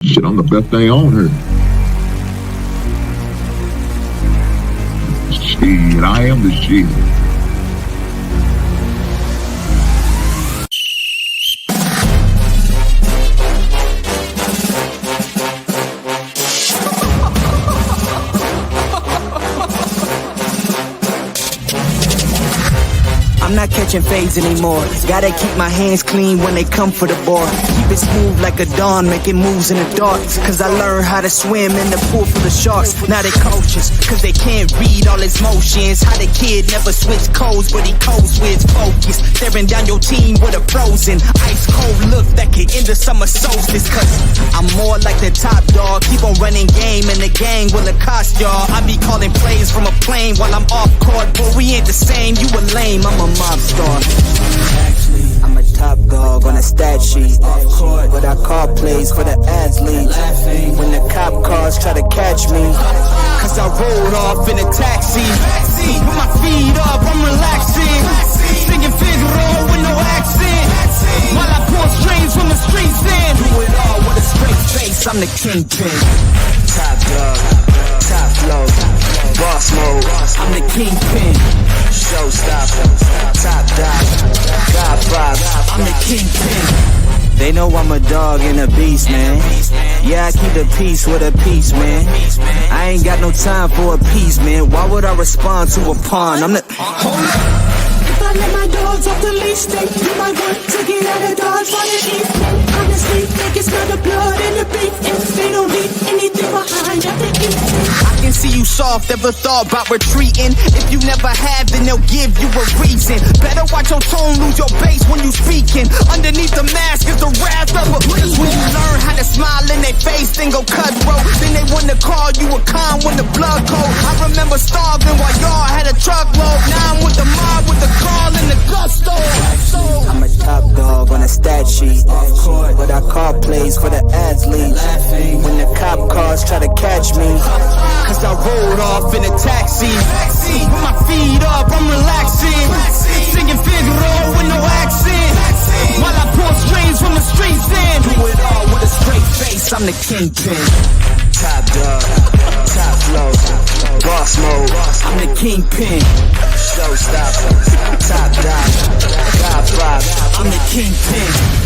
Shit, I'm the best thing on here. Shit, I am the shit. I'm not catching fades anymore. Gotta keep my hands clean when they come for the board. Keep it smooth like a dawn, making moves in the dark. Cause I learned how to swim in the pool full of sharks. Now they cautious, cause they can't read all his motions. How the kid never switch codes, but he codes with focus. Staring down your team with a frozen, ice cold look that could end the summer solstice. Cause I'm more like the top dog. Keep on running game and the gang will accost y'all. I be calling plays from a plane while I'm off court. But we ain't the same, you a lame, I'm a mob star. Actually, I'm a top dog on a stat sheet. Off court, but I call plays for the athletes. When the cop cars try to catch me, cause I rolled off in a taxi. With my feet up, I'm relaxing. Singing Figaro with no accent. While I pour strings from the streets in. Do it all with a straight face, I'm the kingpin. Top dog, top flow, boss mode, I'm the kingpin. Showstopper, top dog, God vibe, I'm the kingpin. They know I'm a dog and a beast, man. Yeah, I keep the peace with a piece, man. I ain't got no time for a piece, man. Why would I respond to a pawn? I'm the... Hold up. If I let my dogs off the leash, they do my work to get out of Dodge for the east. Honestly, they can smell the blood and the beef. If they don't leave anything behind at the east. I can see you soft, ever thought about retreating. If you never have, then they'll give you a reason. Better watch your tone, lose your bass when you speaking. Underneath the mask is the wrath of a priest. When you learn how to smile in their face, then go cutthroat. Then they wanna call you a con when the blood cold. I remember starving while y'all had a truckload. Now I'm with the mob with the call and the gusto. I'm a top dog on a stat sheet. Off court, but I call plays for the athletes. When the cop cars try to catch me, cause I rolled off in a taxi. With my feet up, I'm relaxing. Singing Figaro with no accent. While I pour strings from the streets in. Do it all with a straight face, I'm the kingpin. Top dog, top flow, boss mode, I'm the kingpin. Showstopper, top dog, God vibe, I'm the kingpin.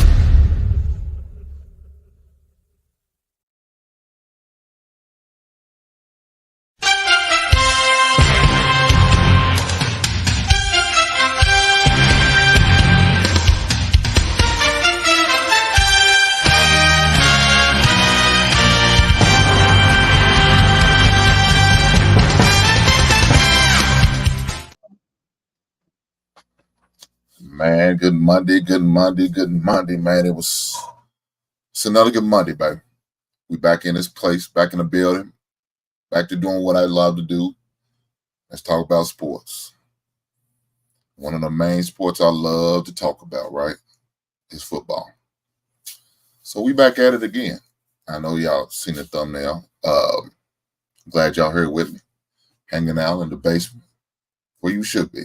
Man, good Monday, man. It's another good Monday, baby. We back in this place, back in the building, back to doing what I love to do. Let's talk about sports. One of the main sports I love to talk about, right, is football. So we back at it again. I know y'all seen the thumbnail. Glad y'all here with me, hanging out in the basement where you should be.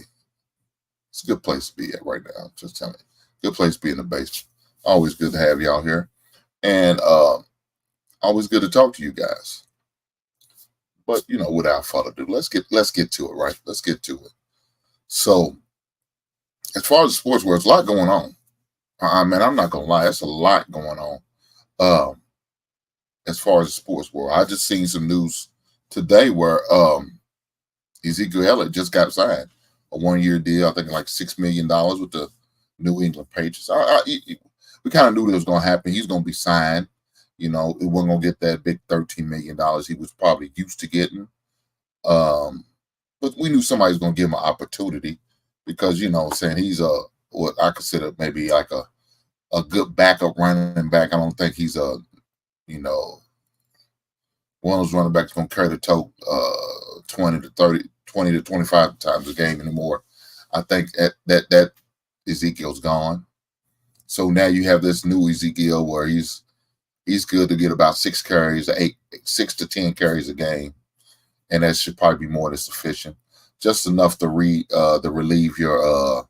It's a good place to be at right now. Just telling you. Good place to be in the basement. Always good to have y'all here. And always good to talk to you guys. But, without further ado, let's get to it, right? Let's get to it. So, as far as the sports world, there's a lot going on. Man, I'm not going to lie. There's a lot going on. As far as the sports world, I just seen some news today where Ezekiel Elliott just got signed. A 1-year deal, I think like $6 million with the New England Patriots. We kind of knew that was going to happen. He's going to be signed. It wasn't going to get that big $13 million he was probably used to getting. But we knew somebody was going to give him an opportunity because, saying he's what I consider maybe like a good backup running back. I don't think he's one of those running backs going to carry the tote 20 to 25 times a game anymore. I think that Ezekiel's gone. So now you have this new Ezekiel where he's good to get about 6 to 10 carries a game, and that should probably be more than sufficient, just enough to relieve your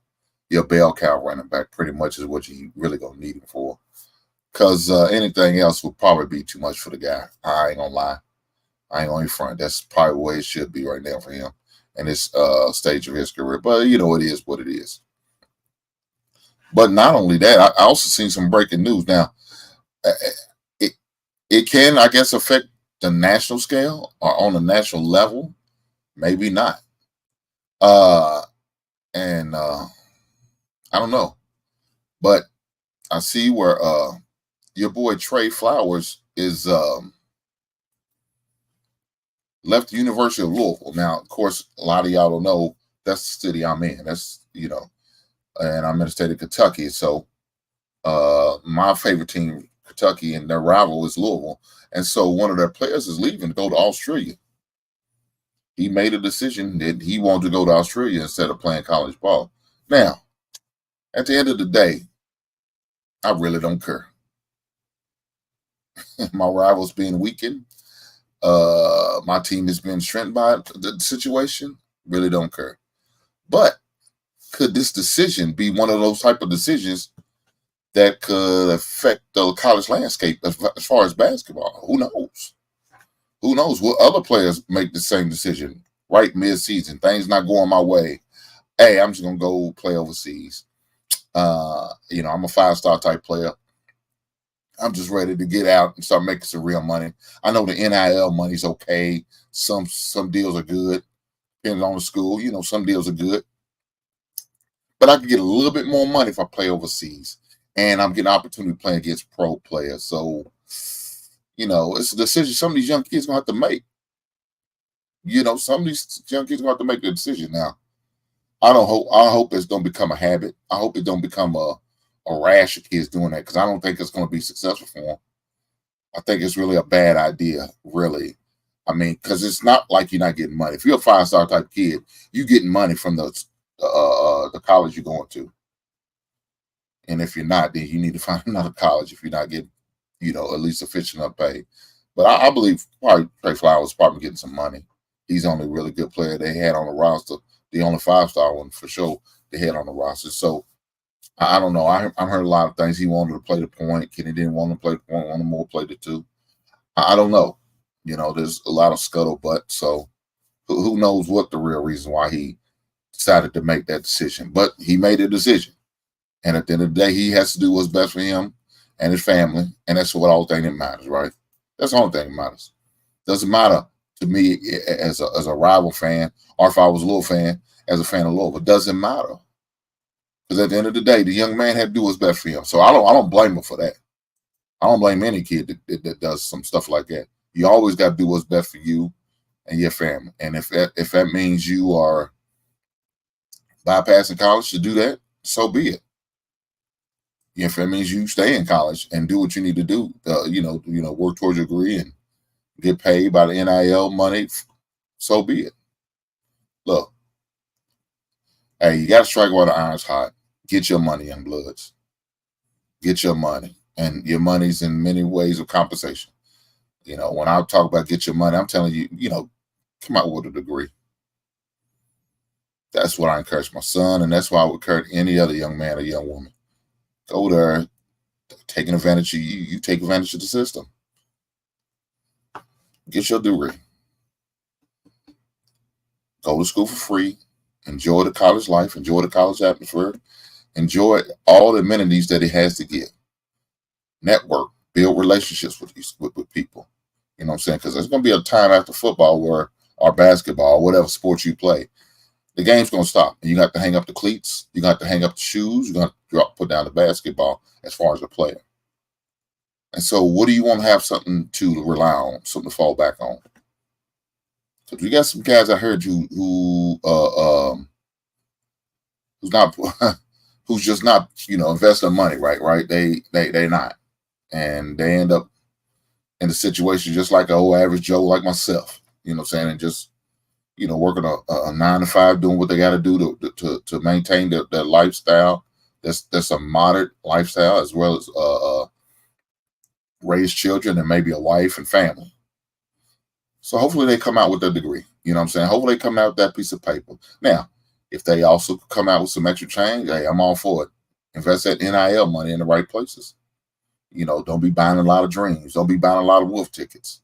bell cow running back. Pretty much is what you really gonna need him for. because anything else would probably be too much for the guy. I ain't gonna lie. I ain't gonna front. That's probably the way it should be right now for him in this stage of his career. But it is what it is. But not only that, I also seen some breaking news. Now, uh, it it can, I guess, affect the national scale or on a national level. Maybe not. Uh, and I don't know. But I see where your boy Trey Flowers is left the University of Louisville. Now, of course, a lot of y'all don't know that's the city I'm in. That's and I'm in the state of Kentucky. So my favorite team, Kentucky, and their rival is Louisville. And so one of their players is leaving to go to Australia. He made a decision that he wanted to go to Australia instead of playing college ball. Now, at the end of the day, I really don't care. My rival's being weakened. My team has been strengthened by the situation. Really don't care. But could this decision be one of those type of decisions that could affect the college landscape as far as basketball? Who knows? Who knows? Will other players make the same decision right mid-season? Things not going my way. Hey, I'm just gonna go play overseas. I'm a 5-star type player. I'm just ready to get out and start making some real money. I know the NIL money's okay. Some deals are good, depending on the school. Some deals are good. But I can get a little bit more money if I play overseas. And I'm getting an opportunity to play against pro players. So, it's a decision some of these young kids going to have to make. Some of these young kids going to have to make the decision now. I hope it's don't become a habit. I hope it don't become a rash of kids doing that, because I don't think it's going to be successful for them. I think it's really a bad idea, really. I mean, because it's not like you're not getting money. If you're a 5-star type kid, you're getting money from the college you're going to. And if you're not, then you need to find another college if you're not getting, at least sufficient enough pay. But I believe probably Trey Flowers is probably getting some money. He's the only really good player they had on the roster, the only 5-star one for sure they had on the roster. So I don't know. I heard a lot of things. He wanted to play the point. Kenny didn't want to play the point, wanted more to play the 2. I don't know. There's a lot of scuttlebutt. So who knows what the real reason why he decided to make that decision. But he made a decision. And at the end of the day, he has to do what's best for him and his family. And that's what all thing that matters, right? That's the only thing that matters. Doesn't matter to me as a rival fan, or if I was a Louisville fan, as a fan of Louisville. It doesn't matter. Because at the end of the day, the young man had to do what's best for him. So I don't blame him for that. I don't blame any kid that does some stuff like that. You always got to do what's best for you and your family. And if that means you are bypassing college to do that, so be it. If that means you stay in college and do what you need to do, work towards your degree and get paid by the NIL money, so be it. Look, hey, you got to strike while the iron's hot. Get your money, young bloods. Get your money. And your money's in many ways of compensation. When I talk about get your money, I'm telling you, come out with a degree. That's what I encourage my son, and that's why I would encourage any other young man or young woman. Go there, taking advantage of you. You take advantage of the system. Get your degree. Go to school for free. Enjoy the college life. Enjoy the college atmosphere. Enjoy all the amenities that it has to give. Network. Build relationships with people. You know what I'm saying? Because there's going to be a time after football or basketball, or whatever sport you play, the game's going to stop. And you got to hang up the cleats. You got to hang up the shoes. You got to put down the basketball as far as the player. And so what do you want to have something to rely on, something to fall back on? Because we got some guys I heard who's not who's just not, investing money, right? They not. And they end up in a situation just like an old average Joe like myself, you know what I'm saying? And just, working a 9 to 5, doing what they got to do to maintain their lifestyle. That's a moderate lifestyle, as well as raise children and maybe a wife and family. So hopefully they come out with their degree. You know what I'm saying? Hopefully they come out with that piece of paper. Now, if they also come out with some extra change, hey, I'm all for it. Invest that NIL money in the right places. Don't be buying a lot of dreams. Don't be buying a lot of wolf tickets.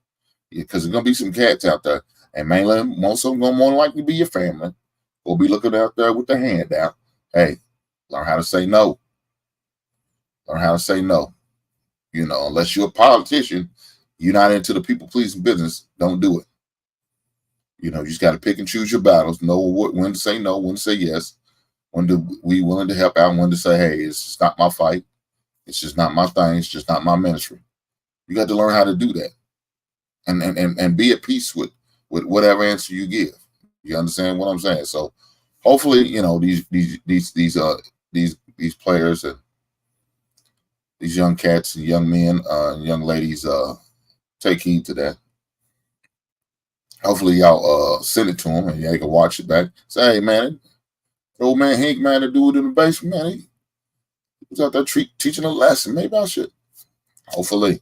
Because there's gonna be some cats out there, and mainly most of them gonna more than likely be your family. Or be looking out there with their hand out. Hey, learn how to say no. Learn how to say no. Unless you're a politician, you're not into the people pleasing business. Don't do it. You just got to pick and choose your battles. Know when to say no, when to say yes, when to be willing to help out, and when to say, hey, it's just not my fight. It's just not my thing. It's just not my ministry. You got to learn how to do that, and be at peace with whatever answer you give. You understand what I'm saying? So hopefully, these players and these young cats and young men and young ladies take heed to that. Hopefully y'all send it to them and y'all can watch it back. Say, hey man, old man Hank, man, to do it in the basement, man. He was out there teaching a lesson. Maybe I should. Hopefully.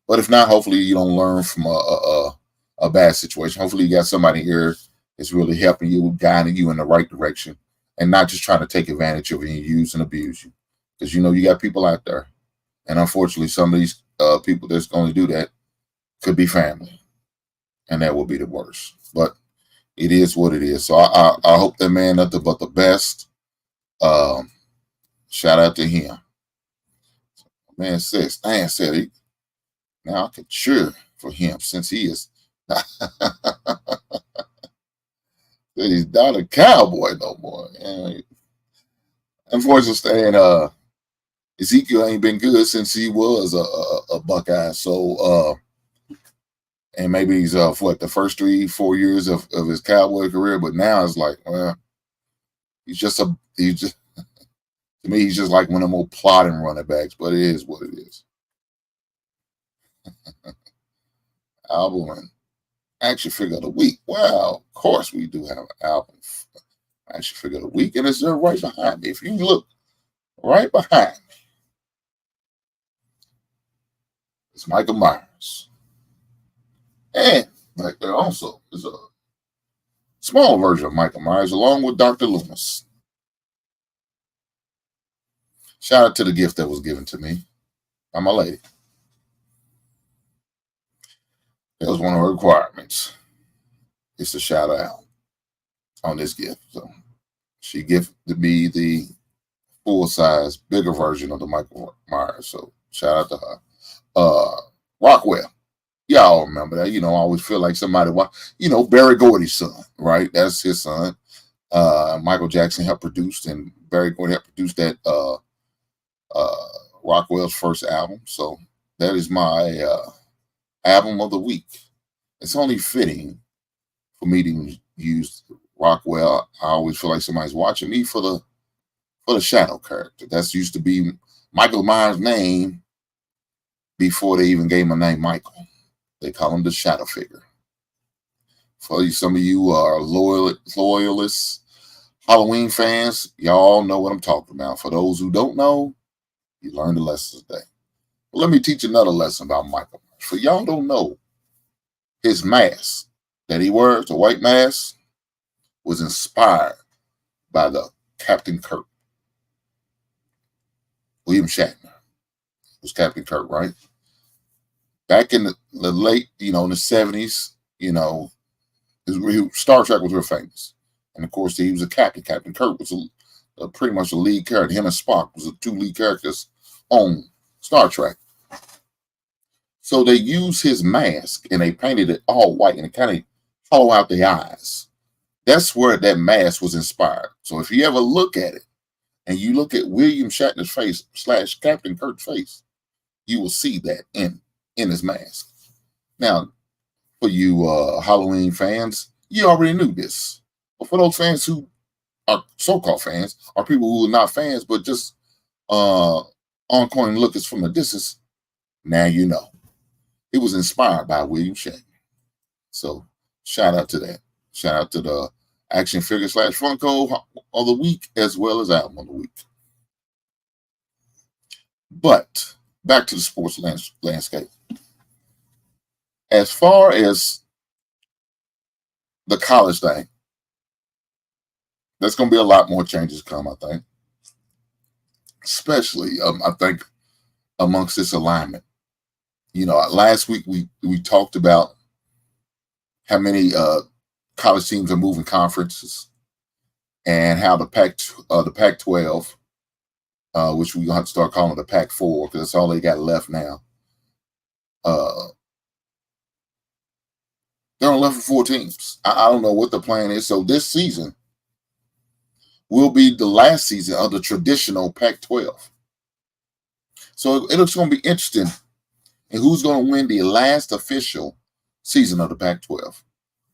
But if not, hopefully you don't learn from a bad situation. Hopefully you got somebody here that's really helping you, guiding you in the right direction, and not just trying to take advantage of you and use and abuse you. Because you got people out there. And unfortunately, some of these people that's going to do that could be family. And that will be the worst. But it is what it is. So I hope that man nothing but the best. Shout out to him. Man says, Stan said he, now I can cheer for him since he is he's not a cowboy no more. And unfortunately, Stan, Ezekiel ain't been good since he was a Buckeye. So and maybe he's the first 3-4 years of his Cowboy career, but now it's like, well, he's just to me, he's just like one of the more plodding running backs, but it is what it is. Album and action figure of the week. Well, of course we do have an album action figure of the week, and it's right behind me. If you look right behind me, it's Michael Myers. And back there also is a small version of Michael Myers along with Dr. Loomis. Shout out to the gift that was given to me by my lady. That was one of her requirements. It's to shout out on this gift. So she gifted me the full-size, bigger version of the Michael Myers. So shout out to her. Rockwell. Y'all remember that. I always feel like somebody, Barry Gordy's son, right? That's his son. Michael Jackson helped produce, and Barry Gordy helped produce that Rockwell's first album. So that is my album of the week. It's only fitting for me to use Rockwell. I always feel like somebody's watching me for the shadow character. That's used to be Michael Myers' name before they even gave him a name Michael. They call him the shadow figure. For some of you are loyalists, Halloween fans, y'all know what I'm talking about. For those who don't know, you learned the lesson today. But let me teach another lesson about Michael Myers. For y'all don't know, his mask that he wears, the white mask, was inspired by the Captain Kirk. William Shatner was Captain Kirk, right? Back in the late, in the 70s, Star Trek was real famous. And of course, he was a captain. Captain Kirk was pretty much a lead character. Him and Spock was the two lead characters on Star Trek. So they used his mask and they painted it all white and it kind of hollow out the eyes. That's where that mask was inspired. So if you ever look at it and you look at William Shatner's face / Captain Kirk's face, you will see that in his mask. Now, for you Halloween fans, you already knew this. But for those fans who are so-called fans, or people who are not fans, but just on-coin lookers from a distance, now you know. It was inspired by William Shatner. So shout out to that. Shout out to the action figure / Funko of the week, as well as album of the week. But back to the sports landscape. As far as the college thing, there's going to be a lot more changes come, I think. Especially, I think amongst this alignment. Last week we talked about how many college teams are moving conferences, and how the Pac-12, which we're gonna have to start calling the Pac-4 because that's all they got left now. They're only left for 4 teams. I don't know what the plan is. So this season will be the last season of the traditional Pac-12. So it's going to be interesting and who's going to win the last official season of the Pac-12,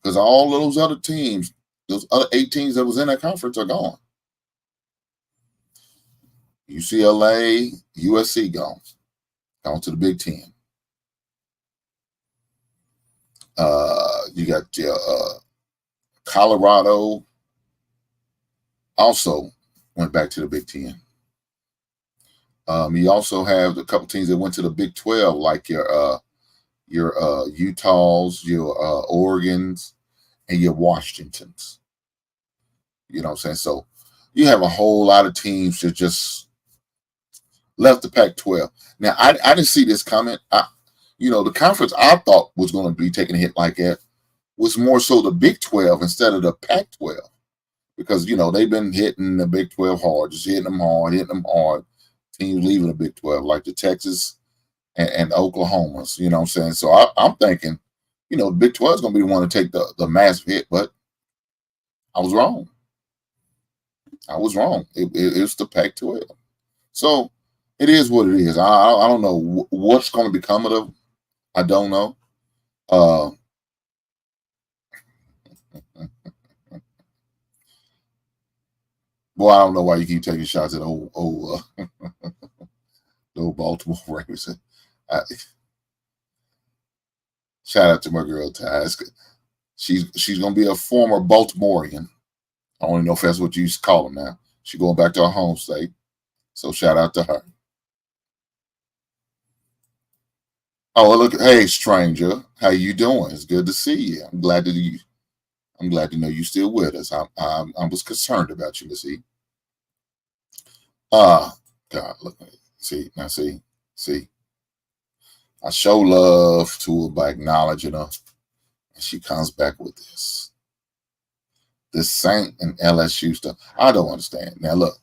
because all of those other teams, those other 8 teams that was in that conference, are gone. UCLA, USC gone to the Big Ten. You got Colorado also went back to the Big Ten. You also have a couple teams that went to the Big 12, like your Utahs, your Oregons, and your Washingtons. You know what I'm saying? So you have a whole lot of teams that just left the Pac-12. Now, I didn't see this coming. The conference I thought was going to be taking a hit like that was more so the Big 12 instead of the Pac-12, because they've been hitting the Big 12 hard, just hitting them hard. Teams leaving the Big 12, like the Texas and Oklahomas, you know what I'm saying? So I'm thinking, the Big 12 is going to be the one to take the massive hit, but I was wrong. It's the Pac-12. So it is what it is. I don't know what's going to become of them. I don't know. Boy, I don't know why you keep taking shots at old Baltimore Ravens. Shout out to my girl Ty. She's gonna be a former Baltimorean. I don't even know if that's what you used to call them now. She's going back to her home state. So shout out to her. Oh, look! Hey, stranger, how you doing? It's good to see you. I'm glad to know you still with us. I was concerned about you, Miss E. God, look, see. I show love to her by acknowledging her, and she comes back with this Saint and LSU stuff. I don't understand. Now look,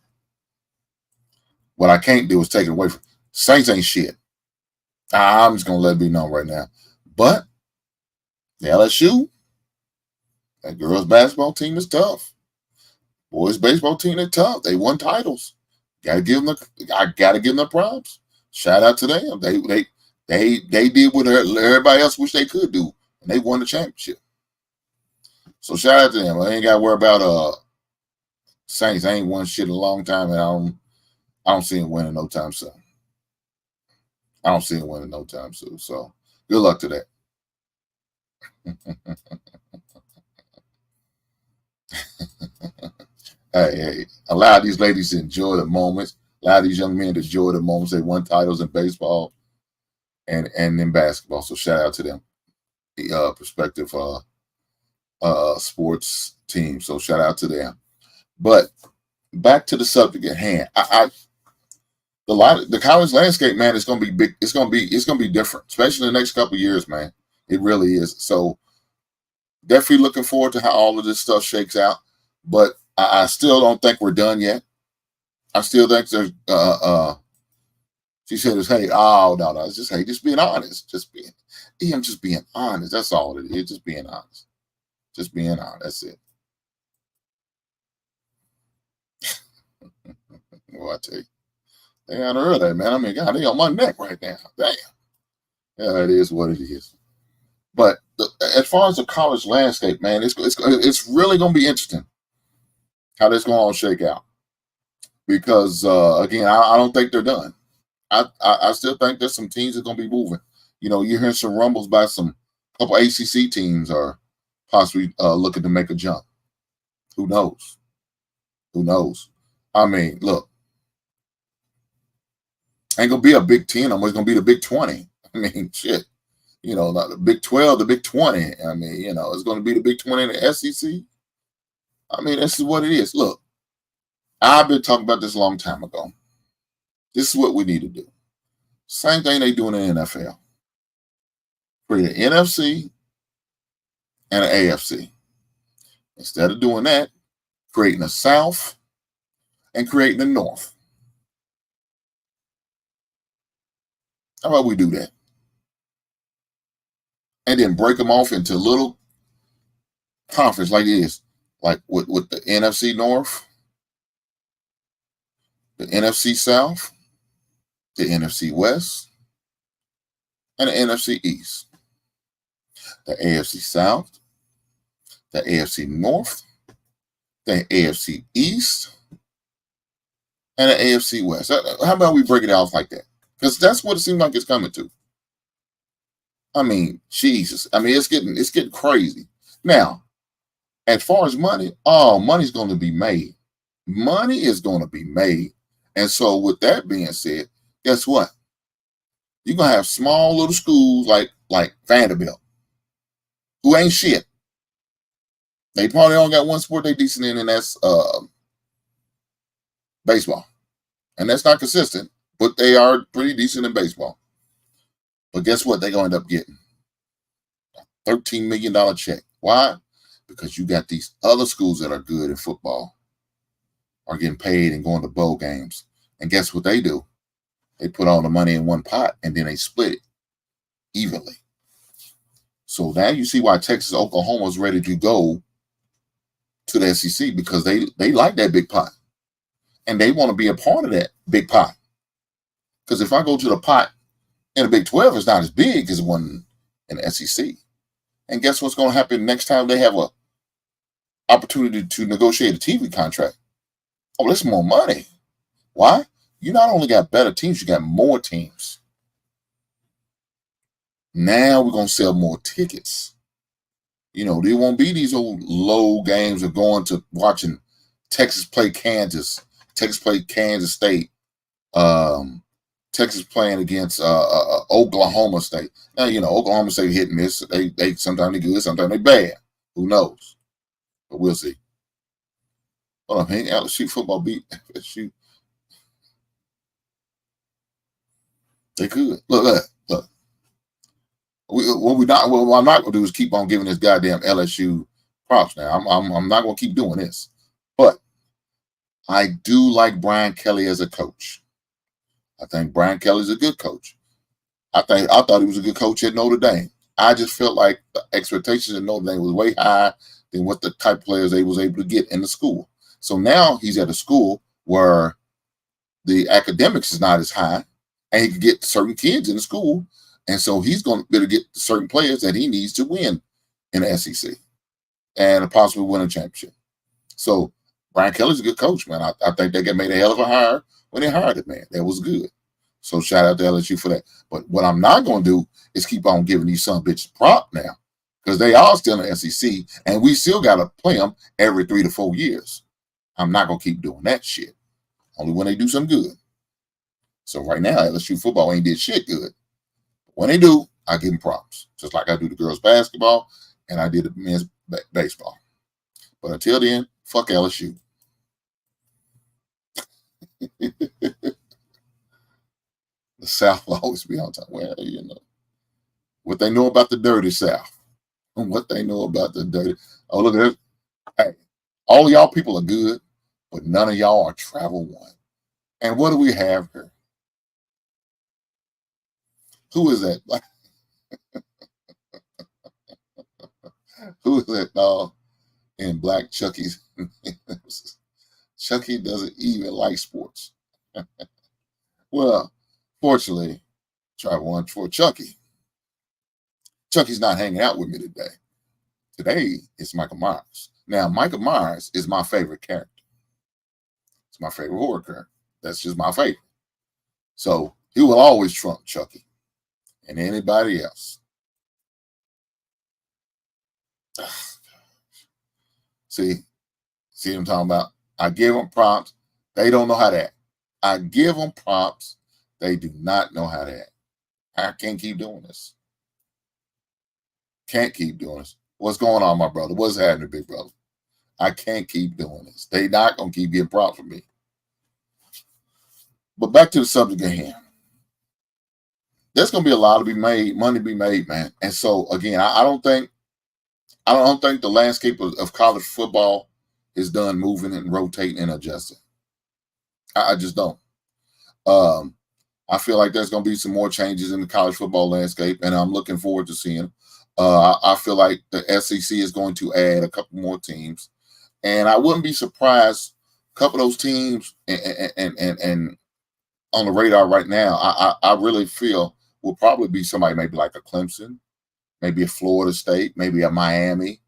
what I can't do is take it away from Saints. Ain't shit. I'm just gonna let it be known right now. But the LSU, that girls basketball team is tough. Boys baseball team, they're tough. They won titles. I gotta give them the props. Shout out to them. They did what everybody else wish they could do, and they won the championship. So shout out to them. I ain't got to worry about Saints. I ain't won shit in a long time, and I don't see them winning no time soon. So good luck to that. Hey, allow these ladies to enjoy the moments. Allow these young men to enjoy the moments. They won titles in baseball and in basketball. So shout out to them, the prospective sports team. So shout out to them. But back to the subject at hand. The college landscape, man, is going to be big. It's going to be different, especially in the next couple of years, man. It really is. So definitely looking forward to how all of this stuff shakes out. But I still don't think we're done yet. I still think there's she said, "Hey, oh no, it's just just being honest, I'm just being honest. That's all it is, just being honest, That's it." Well, I tell you, they got early, man. I mean, God, they on my neck right now. Damn. Yeah, it is what it is. But as far as the college landscape, man, it's really going to be interesting how this going to shake out. Because again, I don't think they're done. I still think there's some teams that are going to be moving. You're hearing some rumbles by some couple ACC teams are possibly looking to make a jump. Who knows? I mean, look, ain't gonna be a Big 10. I'm always gonna be the Big 20. I mean, shit. Not the Big 12, the Big 20. I mean, it's gonna be the Big 20 in the SEC. I mean, this is what it is. Look, I've been talking about this a long time ago. This is what we need to do. Same thing they do in the NFL. Create an NFC and an AFC. Instead of doing that, creating a South and creating a North. How about we do that? And then break them off into little conference like this, like with the NFC North, the NFC South, the NFC West, and the NFC East. The AFC South, the AFC North, the AFC East, and the AFC West. How about we break it out like that? Because that's what it seems like it's coming to. I mean, Jesus. I mean, it's getting crazy. Now, as far as money, money's going to be made. Money is going to be made. And so with that being said, guess what? You're going to have small little schools like Vanderbilt, who ain't shit. They probably only got one sport they decent in, and that's baseball. And that's not consistent, but they are pretty decent in baseball. But guess what? They're going to end up getting a $13 million check. Why? Because you got these other schools that are good in football are getting paid and going to bowl games. And guess what they do? They put all the money in one pot and then they split it evenly. So now you see why Texas, Oklahoma is ready to go to the SEC, because they like that big pot. And they want to be a part of that big pot. Because if I go to the pot in the Big 12, it's not as big as one in the SEC. And guess what's going to happen next time they have a opportunity to negotiate a TV contract? Oh, there's more money. Why? You not only got better teams, you got more teams. Now we're going to sell more tickets. You know, there won't be these old low games of going to watching Texas play Kansas, Texas play Kansas State, Texas playing against Oklahoma State. Now, you know, Oklahoma State hit and miss. They sometimes they good, sometimes they bad. Who knows? But we'll see. Hold on, man. LSU football beat FSU. They could. Look. What I'm not going to do is keep on giving this goddamn LSU props. Now, I'm not going to keep doing this. But I do like Brian Kelly as a coach. I think Brian Kelly's a good coach. I thought he was a good coach at Notre Dame. I just felt like the expectations at Notre Dame was way higher than what the type of players they was able to get in the school. So now he's at a school where the academics is not as high, and he can get certain kids in the school, and so he's going to be able to get certain players that he needs to win in the SEC and possibly win a championship. So Brian Kelly's a good coach, man. I think they made a hell of a hire when they hired him, man. That was good. So shout out to LSU for that. But what I'm not going to do is keep on giving these son bitches prop now, because they are still in the SEC, and we still got to play them every 3 to 4 years. I'm not going to keep doing that shit. Only when they do something good. So right now, LSU football ain't did shit good. When they do, I give them props, just like I do the girls' basketball and I did the men's baseball. But until then, fuck LSU. The South will always be on top. Well, you know, what they know about the dirty South. What they know about the dirty. Oh, look at it. Hey, all y'all people are good, but none of y'all are travel one. And what do we have here? Who is that? Who is that dog in black Chucky's? Chucky doesn't even like sports. Well, fortunately, try one for Chucky. Chucky's not hanging out with me today. Today, it's Michael Myers. Now, Michael Myers is my favorite character. It's my favorite horror character. That's just my favorite. So he will always trump Chucky and anybody else. See what I'm talking about? I give them prompts. They don't know how to act. I give them prompts. They do not know how to act. I can't keep doing this. Can't keep doing this. What's going on, my brother? What's happening, big brother? I can't keep doing this. They not going to keep getting props from me. But back to the subject at hand. there's going to be a lot to be made, money to be made, man. And so again, I don't think the landscape of college football is done moving and rotating and adjusting. I just don't. Um, I feel like there's going to be some more changes in the college football landscape, and I'm looking forward to seeing them. I feel like the SEC is going to add a couple more teams, and I wouldn't be surprised. A couple of those teams and on the radar right now, I really feel will probably be somebody maybe like a Clemson, maybe a Florida State, maybe a Miami.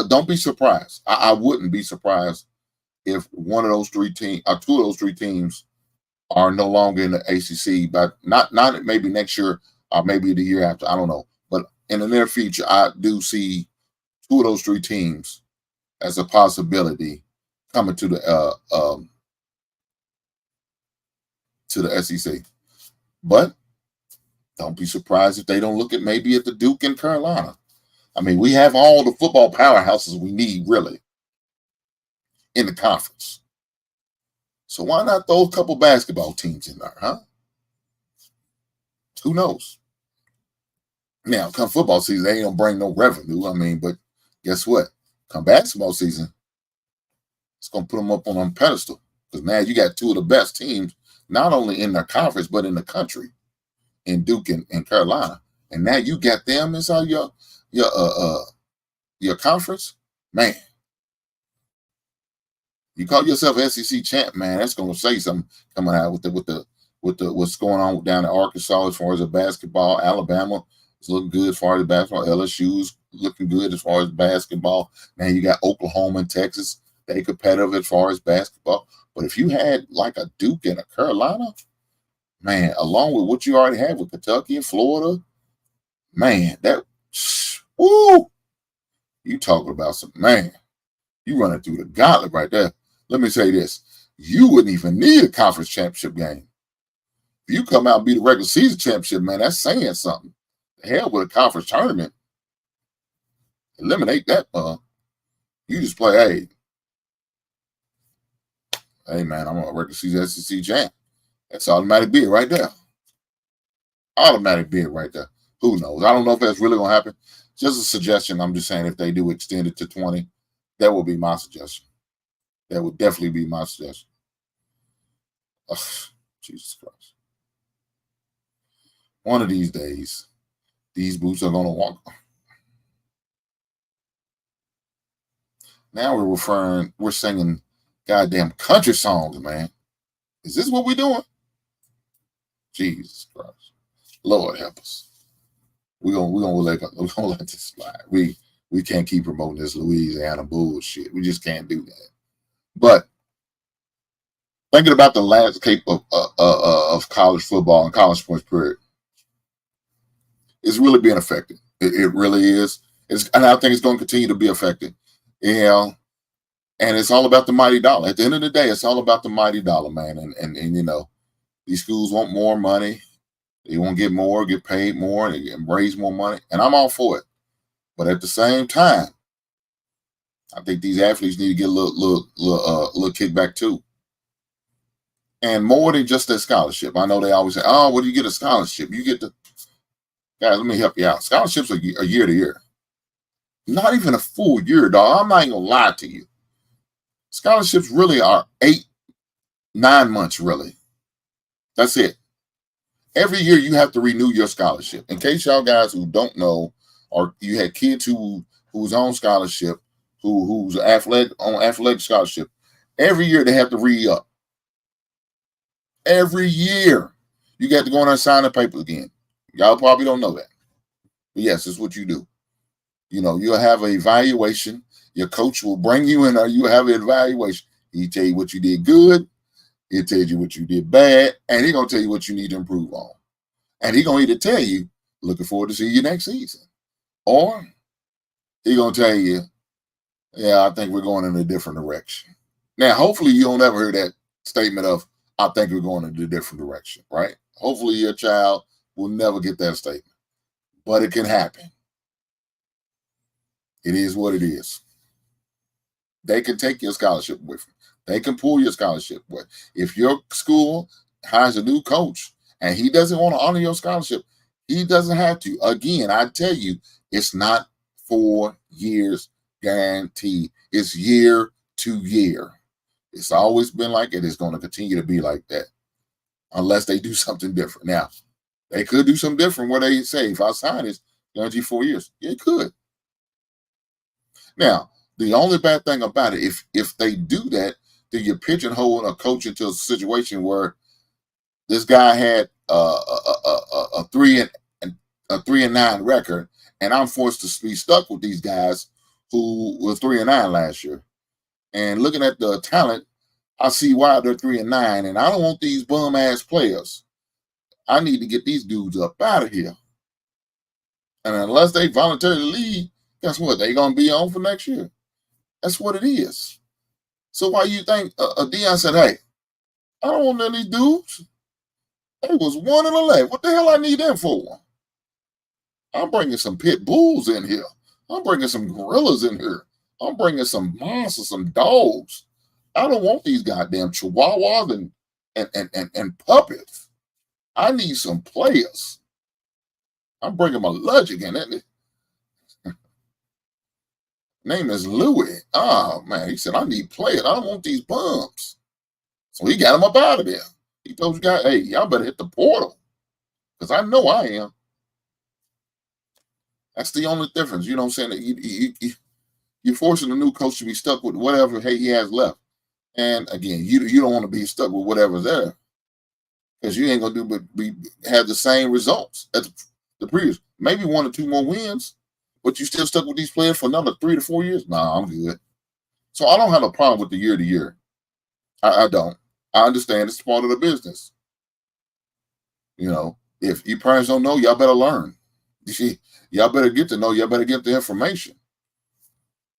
Don't be surprised. I wouldn't be surprised if one of those three teams, or two of those three teams, are no longer in the ACC, but not maybe next year or maybe the year after. I don't know, but in the near future, I do see two of those three teams as a possibility coming to the SEC. But don't be surprised if they don't look at maybe at the Duke in Carolina. I mean, we have all the football powerhouses we need, really, in the conference. So why not throw a couple basketball teams in there, huh? Who knows? Now, come football season, they ain't gonna bring no revenue. I mean, but guess what? Come basketball season, it's gonna put them up on a pedestal because now you got two of the best teams, not only in their conference but in the country, in Duke and Carolina, and now you got them inside your conference, man. You call yourself SEC champ, man. That's gonna say something coming out with the what's going on down in Arkansas as far as the basketball. Alabama is looking good as far as the basketball. LSU's looking good as far as basketball. Now you got Oklahoma and Texas. They competitive as far as basketball. But if you had like a Duke and a Carolina, man, along with what you already have with Kentucky and Florida, man, that woo, you talking about some man. You running through the gauntlet right there. Let me say this. You wouldn't even need a conference championship game. If you come out and beat the regular season championship, man, that's saying something. The hell with a conference tournament. Eliminate that, you just play, hey, man, I'm a regular season SEC champ. That's automatic bid right there. Automatic bid right there. Who knows? I don't know if that's really going to happen. Just a suggestion. I'm just saying if they do extend it to 20, that would be my suggestion. That would definitely be my suggestion. Ugh, Jesus Christ. One of these days, these boots are going to walk. Now we're singing goddamn country songs, man. Is this what we're doing? Jesus Christ. Lord help us. We're gonna let this slide. We can't keep promoting this Louisiana bullshit. We just can't do that. But thinking about the landscape of college football and college sports period, it's really being affected. It really is. And I think it's going to continue to be affected. You know, and it's all about the mighty dollar. At the end of the day, it's all about the mighty dollar, man. And you know, these schools want more money. They want to get more, get paid more, and raise more money. And I'm all for it. But at the same time, I think these athletes need to get a little kickback too. And more than just that scholarship. I know they always say, oh, what do you get a scholarship? You get the guys, let me help you out. Scholarships are year to year. Not even a full year, dog. I'm not even gonna lie to you. Scholarships really are 8-9 months, really. That's it. Every year you have to renew your scholarship. In case y'all guys who don't know, or you had kids who's on scholarship, who's athletic scholarship, every year they have to re-up. Every year you got to go on and sign the papers again. Y'all probably don't know that. But yes, it's what you do. You know, you'll have an evaluation. Your coach will bring you in, or you have an evaluation. He tell you what you did good. He'll tell you what you did bad, and he's going to tell you what you need to improve on. And he's going to either tell you, looking forward to see you next season, or he's going to tell you, yeah, I think we're going in a different direction. Now, hopefully you don't ever hear that statement of, I think we're going in a different direction, right? Hopefully your child will never get that statement, but it can happen. It is what it is. They can take your scholarship with them. They can pull your scholarship with. If your school hires a new coach and he doesn't want to honor your scholarship, he doesn't have to. Again, I tell you, it's not 4 years guaranteed. It's year to year. It's always been like it. It's going to continue to be like that unless they do something different. Now, they could do something different where they say, if I sign this, guarantee 4 years. Yeah, it could. Now, the only bad thing about it, if they do that, then you're pigeonholing a coach into a situation where this guy had a 3-9 record, and I'm forced to be stuck with these guys who were 3-9 last year. And looking at the talent, I see why they're 3-9, and I don't want these bum ass players. I need to get these dudes up out of here. And unless they voluntarily leave, guess what? They're gonna be on for next year. That's what it is. So why you think Deion said, "Hey, I don't want none of these dudes. They was 1-11. What the hell I need them for? I'm bringing some pit bulls in here. I'm bringing some gorillas in here. I'm bringing some monsters, some dogs. I don't want these goddamn chihuahuas and puppets. I need some players. I'm bringing my logic in it. Name is Louis. Oh, man. He said, I need players. I don't want these bums. So he got him up out of there. He told you guys, hey, y'all better hit the portal. Because I know I am. That's the only difference. You know what I'm saying? You're forcing a new coach to be stuck with whatever he has left. And again, you don't want to be stuck with whatever's there. Because you ain't going to do but have the same results as the previous. Maybe 1 or 2 more wins. But you still stuck with these players for another 3 to 4 years? Nah, I'm good. So I don't have a problem with the year to year. I don't. I understand it's part of the business. You know, if you parents don't know, y'all better learn. You see, y'all better get to know. Y'all better get the information.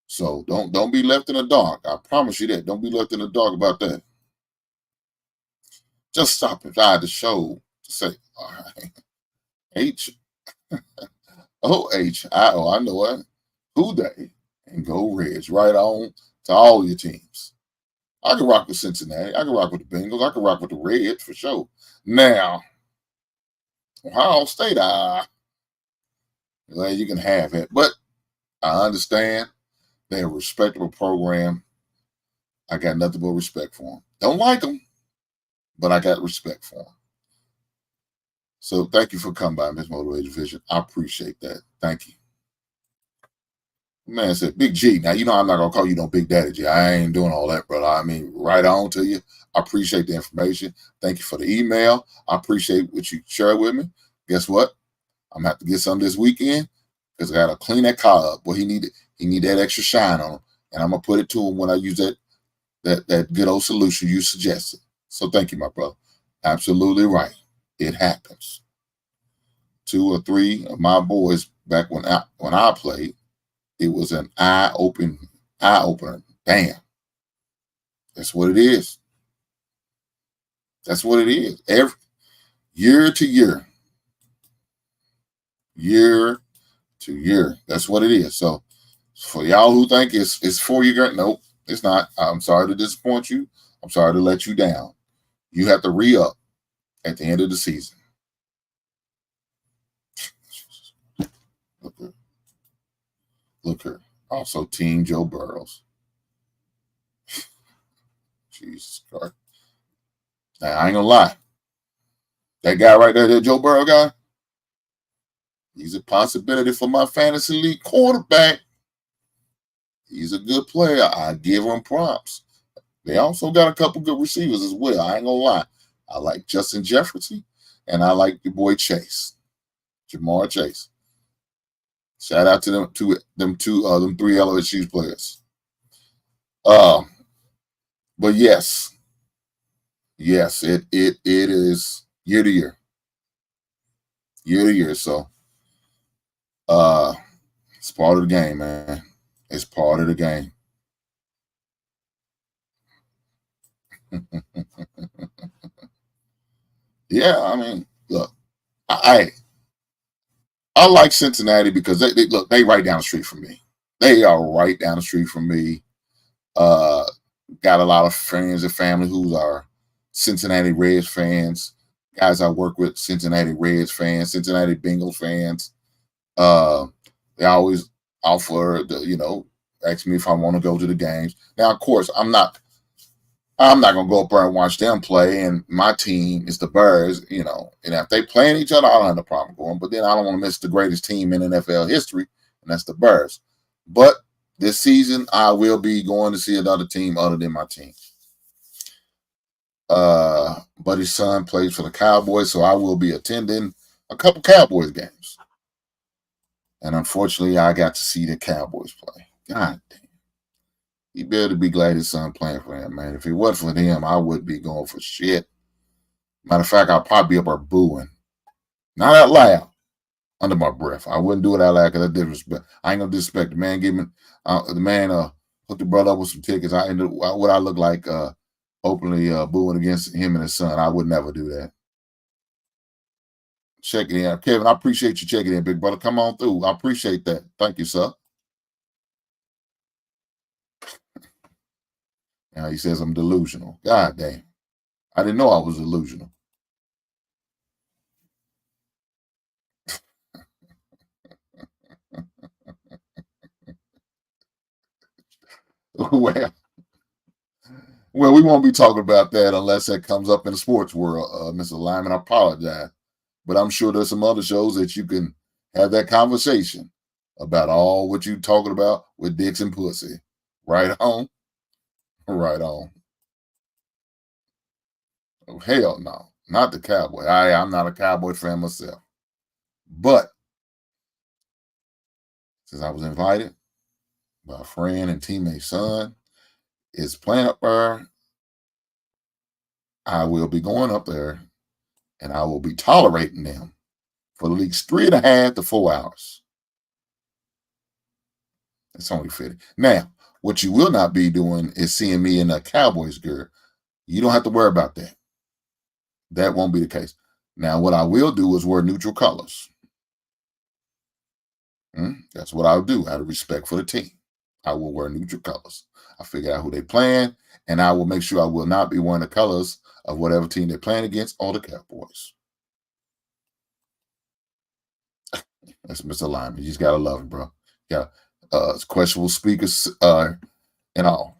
So don't be left in the dark. I promise you that. Don't be left in the dark about that. Just stop inside the show to say, all right, H-O-H-I-O, I know it. Who they? And go Reds. Right on to all your teams. I can rock with Cincinnati. I can rock with the Bengals. I can rock with the Reds for sure. Now, Ohio State, well, you can have it. But I understand they're a respectable program. I got nothing but respect for them. Don't like them, but I got respect for them. So thank you for coming by, Miss Motivated Vision. I appreciate that. Thank you. Man said, Big G. Now, you know I'm not going to call you no Big Daddy G. I ain't doing all that, brother. I mean, right on to you. I appreciate the information. Thank you for the email. I appreciate what you shared with me. Guess what? I'm going to have to get some this weekend because I got to clean that car up. Well, he need that extra shine on him. And I'm going to put it to him when I use that good old solution you suggested. So thank you, my brother. Absolutely right. It happens. 2 or 3 of my boys back when I played, it was an eye opener. Damn. That's what it is. That's what it is. Every year to year. Year to year. That's what it is. So for y'all who think it's 4 year, nope, it's not. I'm sorry to disappoint you. I'm sorry to let you down. You have to re-up at the end of the season. Look here. Also, Team Joe Burrows. Jesus Christ. Now, I ain't gonna lie. That guy right there, that Joe Burrow guy, he's a possibility for my fantasy league quarterback. He's a good player. I give him props. They also got a couple good receivers as well. I ain't gonna lie. I like Justin Jefferson, and I like the boy Chase, Jamar Chase. Shout out to them 3 LSU players. But yes, it is year to year. Year to year. So it's part of the game, man. It's part of the game. Yeah, I mean, look, I like Cincinnati because they right down the street from me. They are right down the street from me. Got a lot of friends and family who are Cincinnati Reds fans. guys I work with, Cincinnati Reds fans, Cincinnati Bengals fans. Uh, they always offer ask me if I want to go to the games. Now, of course, I'm not gonna go up there and watch them play. And my team is the Bears, and if they playing each other, I don't have no problem going. But then I don't want to miss the greatest team in NFL history, and that's the Bears. But this season, I will be going to see another team other than my team. Buddy's son plays for the Cowboys, so I will be attending a couple Cowboys games. And unfortunately, I got to see the Cowboys play. God damn. He better be glad his son playing for him, man. If it wasn't for him, I would be going for shit. Matter of fact, I'll probably be up there booing. Not out loud, under my breath. I wouldn't do it out loud because that's disrespect. I ain't gonna disrespect the man. The man hooked the brother up with some tickets. What I look like openly booing against him and his son. I would never do that. Check it in, Kevin. I appreciate you checking in, big brother. Come on through. I appreciate that. Thank you, sir. Now he says I'm delusional. God damn. I didn't know I was delusional. Well, we won't be talking about that unless that comes up in the sports world, Mr. Lyman. I apologize. But I'm sure there's some other shows that you can have that conversation about all what you talking about with dicks and pussy. Right on. Right on. Oh, hell no. Not the Cowboy. I'm not a Cowboy fan myself. But since I was invited by a friend and teammate's son is playing up there, I will be going up there and I will be tolerating them for at least 3.5 to 4 hours. It's only fitting. Now, what you will not be doing is seeing me in a Cowboys gear. You don't have to worry about that. That won't be the case. Now, what I will do is wear neutral colors. That's what I'll do out of respect for the team. I will wear neutral colors. I figure out who they playing, and I will make sure I will not be wearing the colors of whatever team they're playing against or the Cowboys. That's Mr. Lyman. You just gotta love it, bro. Yeah, questionable speakers and all.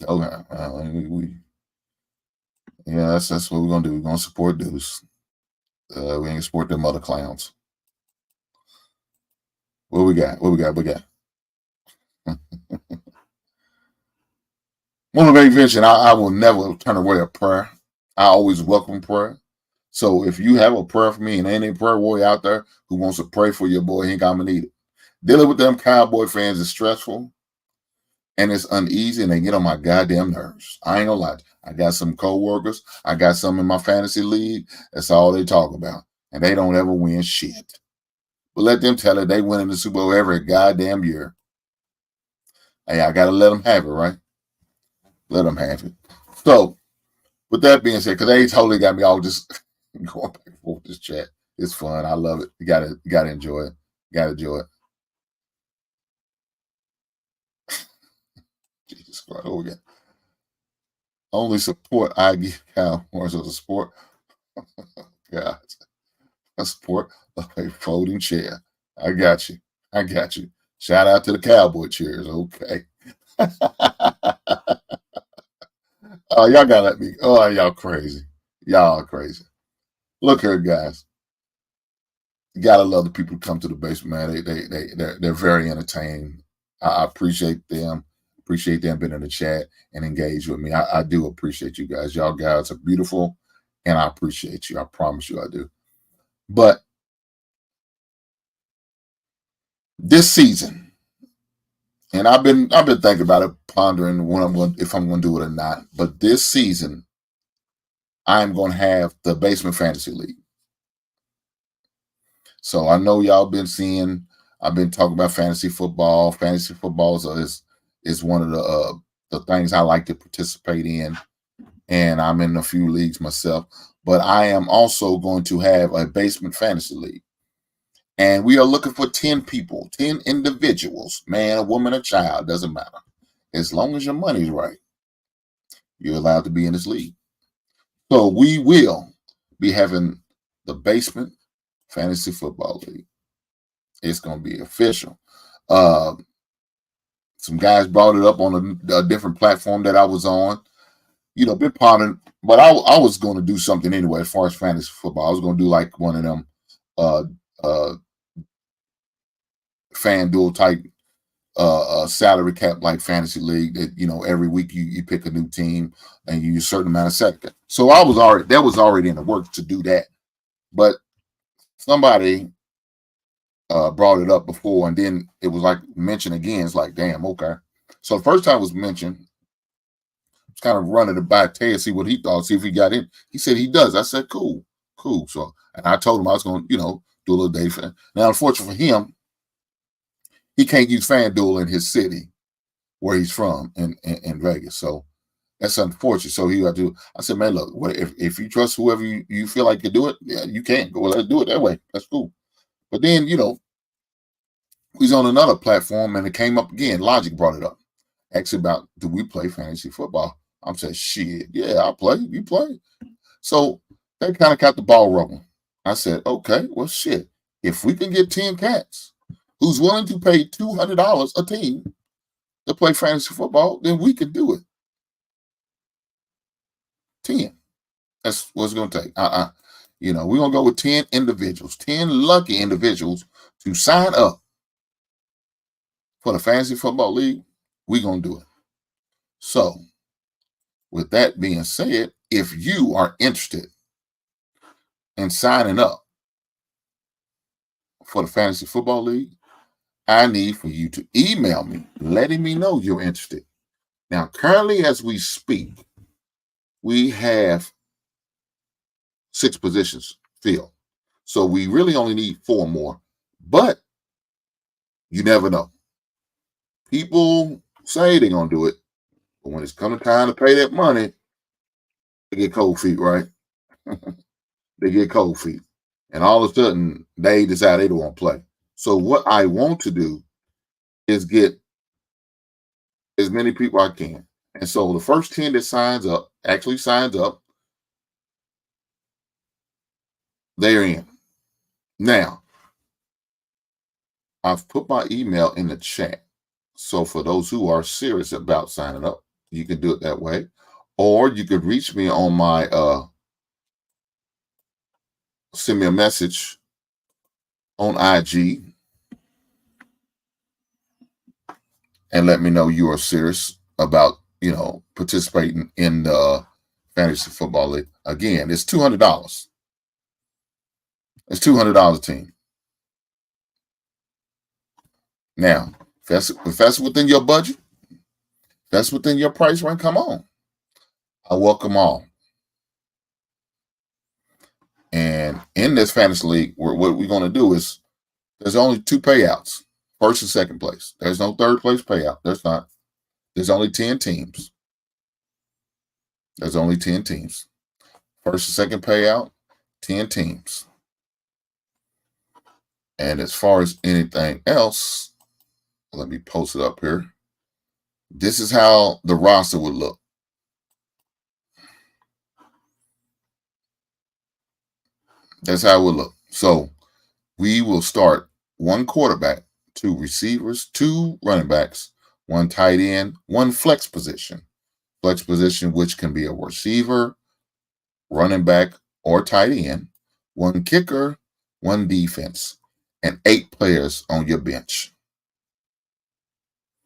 Okay, that's what we're gonna do. We're gonna support dudes. We ain't gonna support them other clowns. What we got? Motivation. I will never turn away a prayer. I always welcome prayer. So if you have a prayer for me and any prayer warrior out there who wants to pray for your boy, I'm gonna need it. Dealing with them Cowboy fans is stressful and it's uneasy and they get on my goddamn nerves. I ain't gonna lie. I got some co-workers. I got some in my fantasy league. That's all they talk about. And they don't ever win shit. But let them tell it they win in the Super Bowl every goddamn year. Hey, I gotta let them have it, right? Let them have it. So, with that being said, because they totally got me all just going back and forth this chat. It's fun. I love it. You gotta enjoy it. Jesus Christ. Oh, yeah. Only support I give Cowboys as a sport. God. A sport of a folding chair. I got you. Shout out to the Cowboy chairs. Okay. Oh, y'all gotta let me. Oh, y'all crazy. Y'all crazy. Look here, guys. You gotta love the people who come to the basement, man. They're very entertaining. I appreciate them. Appreciate them being in the chat and engage with me. I do appreciate you guys. Y'all guys are beautiful, and I appreciate you. I promise you, I do. But this season, and I've been thinking about it, pondering if I'm going to do it or not. But this season, I'm going to have the Basement Fantasy League. So I know y'all been seeing. I've been talking about fantasy football. Fantasy football is one of the things I like to participate in, and I'm in a few leagues myself. But I am also going to have a Basement Fantasy League. And we are looking for 10 people, 10 individuals, man, a woman, a child, doesn't matter. As long as your money's right, you're allowed to be in this league. So we will be having the Basement Fantasy Football League. It's going to be official. Uh, some guys brought it up on a different platform that I was on. Been pondering, but I was going to do something anyway as far as fantasy football. I was going to do like one of them uh, uh, FanDuel type salary cap like fantasy league that every week you pick a new team and you use a certain amount of second. So that was already in the works to do that, but somebody brought it up before, and then it was like mentioned again. It's like, damn, okay. So the first time it was mentioned, I was kind of running it by Ted, see what he thought, see if he got in. He said he does. I said, cool. So, and I told him I was going to, do a little day for him. Now, unfortunately for him, he can't use FanDuel in his city where he's from in Vegas. So that's unfortunate. So he got to. I said, man, look, if you trust whoever you feel like can do it, yeah, you can. Well, let's do it that way. That's cool. But then, he's on another platform, and it came up again. Logic brought it up. Actually, about do we play fantasy football? I'm saying, shit, yeah, I play. You play. So that kind of got the ball rolling. I said, okay, well, shit. If we can get 10 cats who's willing to pay $200 a team to play fantasy football, then we can do it. 10. That's what it's going to take. We're going to go with 10 individuals, 10 lucky individuals to sign up for the Fantasy Football League. We're going to do it. So, with that being said, if you are interested in signing up for the Fantasy Football League, I need for you to email me, letting me know you're interested. Now, currently as we speak, we have 6 positions filled. So we really only need 4 more. But you never know. People say they're going to do it, but when it's coming time to pay that money, they get cold feet, right? They get cold feet. And all of a sudden, they decide they don't want to play. So what I want to do is get as many people I can. And so the first 10 that actually signs up, they're in. Now, I've put my email in the chat. So for those who are serious about signing up, you can do it that way. Or you could reach me on my send me a message on IG and let me know you are serious about, participating in the Fantasy Football League. Again, it's $200. It's $200 a team. Now, if that's within your budget, that's within your price range, come on. I welcome all. And in this fantasy league, what we're going to do is there's only 2 payouts, first and second place. There's no third place payout. There's not. There's only 10 teams. There's only 10 teams. First and second payout, 10 teams. And as far as anything else, let me post it up here. This is how the roster would look. That's how it would look. So we will start 1 quarterback, 2 receivers, 2 running backs, 1 tight end, 1 flex position. Flex position, which can be a receiver, running back, or tight end, 1 kicker, 1 defense, and 8 players on your bench.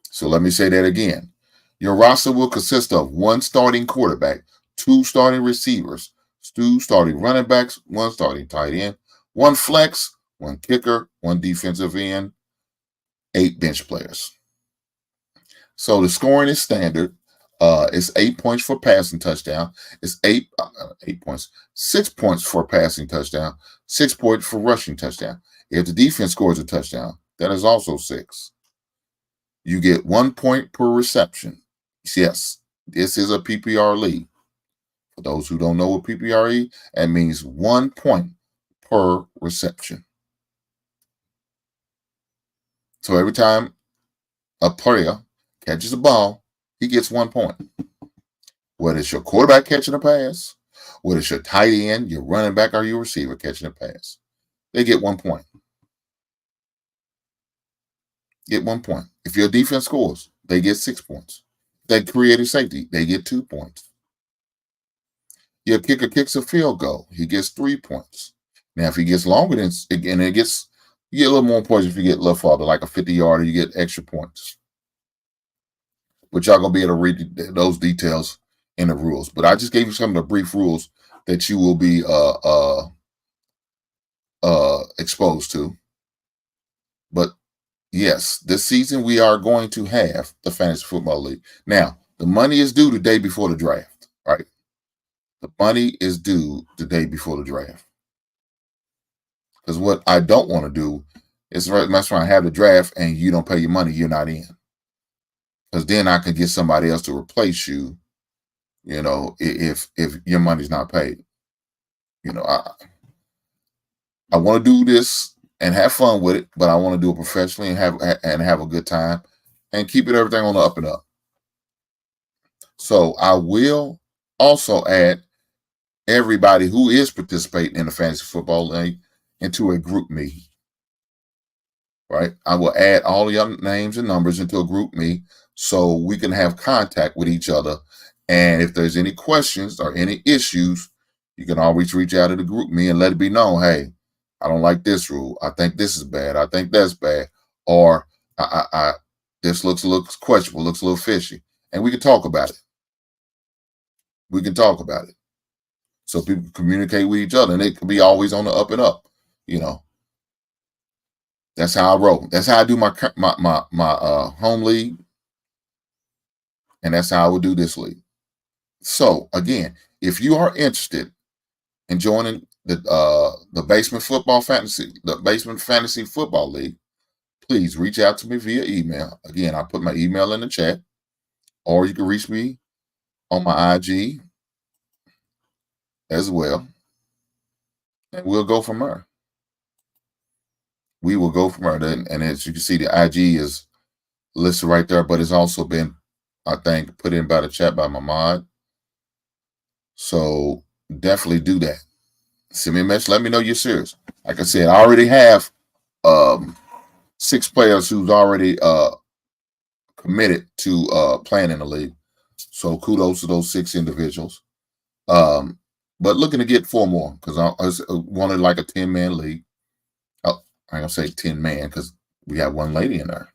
So let me say that again. Your roster will consist of 1 starting quarterback, 2 starting receivers, 2 starting running backs, 1 starting tight end, 1 flex, 1 kicker, 1 defensive end, 8 bench players. So the scoring is standard. It's 8 points for passing touchdown. It's 8 points, 6 points for passing touchdown, 6 points for rushing touchdown. If the defense scores a touchdown, that is also 6. You get 1 point per reception. Yes, this is a PPR league. For those who don't know what PPR is, that means 1 point per reception. So every time a player catches a ball, he gets 1 point. Whether it's your quarterback catching a pass, whether it's your tight end, your running back, or your receiver catching a pass. They get 1 point. Get 1 point. If your defense scores, they get 6 points. They create a safety, they get 2 points. Your kicker kicks a field goal, he gets 3 points. Now, if he gets longer than, again, you get a little more points if you get a little farther, like a 50-yarder, you get extra points. But y'all gonna be able to read those details in the rules. But I just gave you some of the brief rules that you will be exposed to. But yes, this season we are going to have the Fantasy Football League. Now, the money is due the day before the draft, right? The money is due the day before the draft. Because what I don't want to do is mess around, have the draft, and you don't pay your money, you're not in. Because then I could get somebody else to replace you, if your money's not paid. I want to do this and have fun with it, but I want to do it professionally and have a good time and keep everything on the up and up. So I will also add everybody who is participating in the Fantasy Football League into a group me. Right? I will add all your names and numbers into a group me so we can have contact with each other. And if there's any questions or any issues, you can always reach out to the group me and let it be known, hey, I don't like this rule. I think this is bad. I think that's bad. Or this looks questionable, looks a little fishy. And we can talk about it. We can talk about it. So people communicate with each other, and it can be always on the up and up. That's how I roll. That's how I do my home league, and that's how I would do this league. So again, if you are interested in joining the Basement Fantasy Football League, please reach out to me via email. Again, I put my email in the chat, or you can reach me on my IG as well, and we'll go from there. We will go from there. And as you can see, the IG is listed right there, but it's also been, I think, put in by the chat by my mod. So definitely do that. Send me a message. Let me know you're serious. Like I said, I already have 6 players who's already committed to playing in the league. So kudos to those 6 individuals. But looking to get 4 more because I wanted like a 10-man league. I'm going to say 10-man because we have 1 lady in there.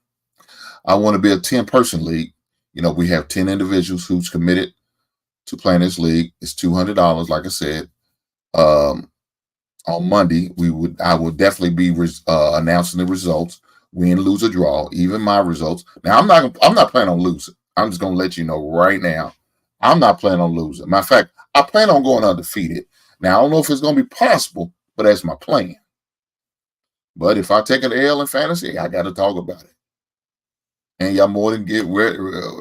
I want to be a 10-person league. We have 10 individuals who's committed to playing this league. It's $200, like I said. On Monday, I will definitely be announcing the results, win, lose, or draw, even my results. Now, I'm not planning on losing. I'm just going to let you know right now, I'm not planning on losing. Matter of fact, I plan on going undefeated. Now, I don't know if it's going to be possible, but that's my plan. But if I take an L in fantasy, I got to talk about it. And y'all more than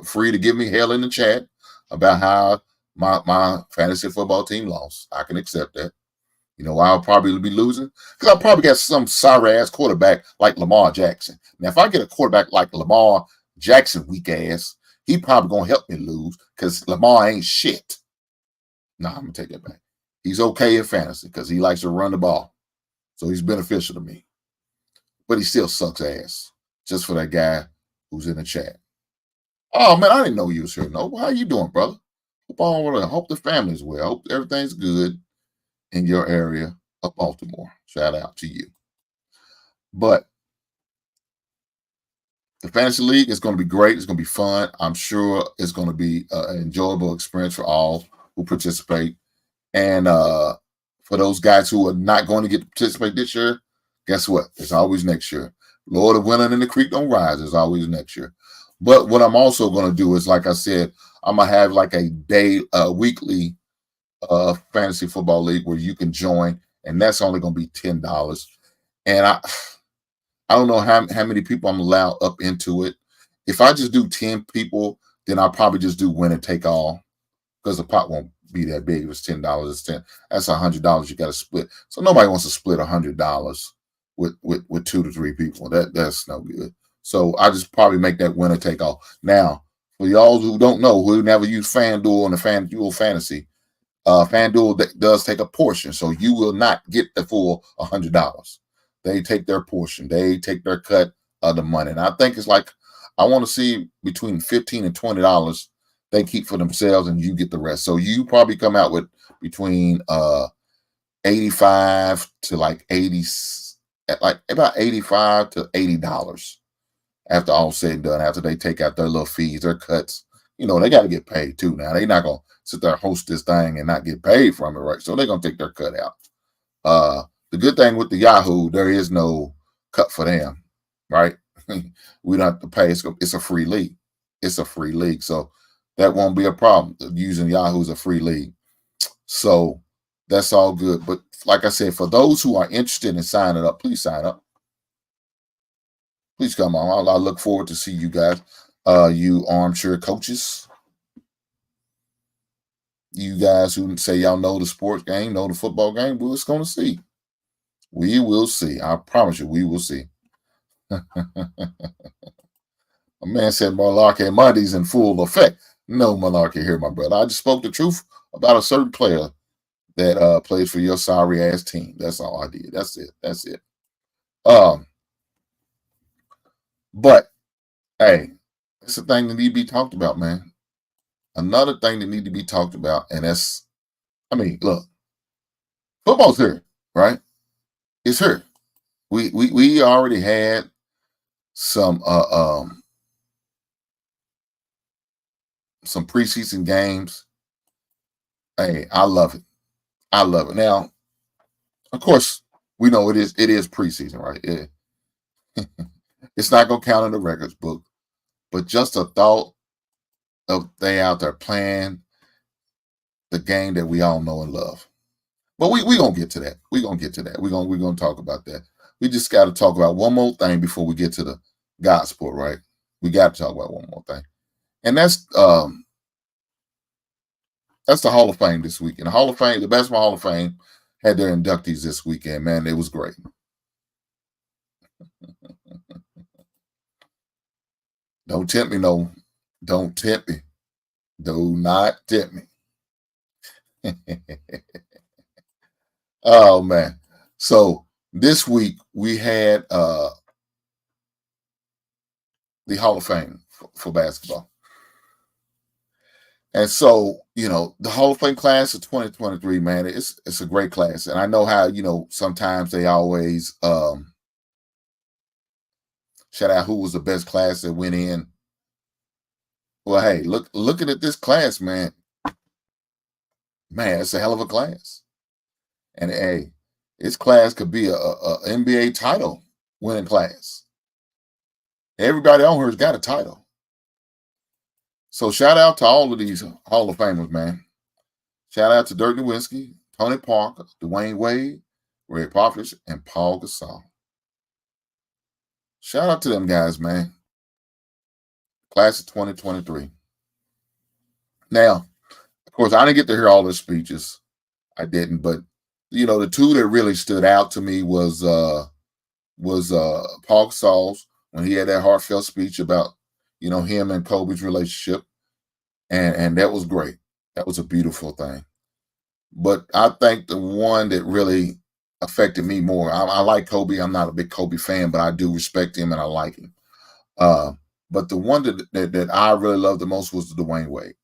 free to give me hell in the chat about how my fantasy football team lost. I can accept that. I'll probably be losing because I probably got some sorry-ass quarterback like Lamar Jackson. Now, if I get a quarterback like Lamar Jackson, weak ass, he probably going to help me lose because Lamar ain't shit. Nah, I'm going to take that back. He's okay in fantasy because he likes to run the ball. So he's beneficial to me. But he still sucks ass just for that guy who's in the chat. Oh, man, I didn't know you was here. No, how you doing, brother? Hope the family's well. Hope everything's good in your area of Baltimore. Shout out to you. But the Fantasy League is going to be great. It's going to be fun. I'm sure it's going to be an enjoyable experience for all who participate. And for those guys who are not going to get to participate this year, guess what? It's always next year. Lord of winter in the creek don't rise. It's always next year. But what I'm also going to do is, like I said, I'm going to have like a weekly fantasy football league where you can join, and that's only going to be $10. And I don't know how many people I'm allowed up into it. If I just do 10 people, then I'll probably just do win and take all because the pot won't be that big. If it's $10, it's 10. That's $100 you got to split. So nobody wants to split $100 with 2 to 3 people. That's no good. So I just probably make that winner take all. Now, for y'all who don't know, who never use FanDuel and the FanDuel Fantasy, FanDuel does take a portion, so you will not get the full $100. They take their portion. They take their cut of the money. And I think it's like, I want to see between $15 and $20 they keep for themselves, and you get the rest. So you probably come out with between 85 to like 80, like about $85 to $80 after all said and done, after they take out their little fees, their cuts. You know, they got to get paid too now. They're not going to sit there and host this thing and not get paid from it, right? So they're going to take their cut out. The good thing with the Yahoo, there is no cut for them, right? We don't have to pay. It's a free league. It's a free league. So that won't be a problem. Using Yahoo is a free league. So that's all good. But like I said, for those who are interested in signing up, please sign up. Please come on. I look forward to see you guys. You armchair coaches. You guys who say y'all know the sports game, know the football game, we're just going to see. We will see. I promise you, we will see. A man said Malarkey Monday's in full effect. No Malarkey here, my brother. I just spoke the truth about a certain player that plays for your sorry ass team. That's all I did. That's it. That's it. But hey, it's a thing that need to be talked about, man. Another thing that need to be talked about, and that's, I mean, look, football's here, right? It's here. We already had some preseason games. Hey, I love it. I love it. Now, of course, we know it is preseason, right? It's not gonna count in the records book, but just a thought of they out there playing the game that we all know and love. But we gonna get to that. We're gonna get to that. We're gonna talk about that. We just got to talk about one more thing before we get to the God sport, right? We got to talk about one more thing, and that's the Hall of Fame this week. And the Hall of Fame, the Basketball Hall of Fame, had their inductees this weekend. Man, it was great. Don't tempt me, no. Don't tempt me. Do not tempt me. Oh man. So this week we had the Hall of Fame for basketball. And so, you know, the Hall of Fame class of 2023, man, it's a great class. And I know how, you know, sometimes they always shout out who was the best class that went in. Well, hey, looking at this class, man, it's a hell of a class. And hey, this class could be a NBA title winning class. Everybody on here has got a title. So shout out to all of these Hall of Famers, man. Shout out to Dirk Nowitzki, Tony Parker, Dwayne Wade, Ray Popovich, and Paul Gasol. Shout out to them guys, man. Class of 2023. Now, of course, I didn't get to hear all the speeches. I didn't, but you know, the two that really stood out to me was Paul Gasol's when he had that heartfelt speech about, you know, him and Kobe's relationship, and that was great. That was a beautiful thing. But I think the one that really affected me more, I like Kobe. I'm not a big Kobe fan, but I do respect him and I like him. But the one that I really loved the most was Dwayne Wade.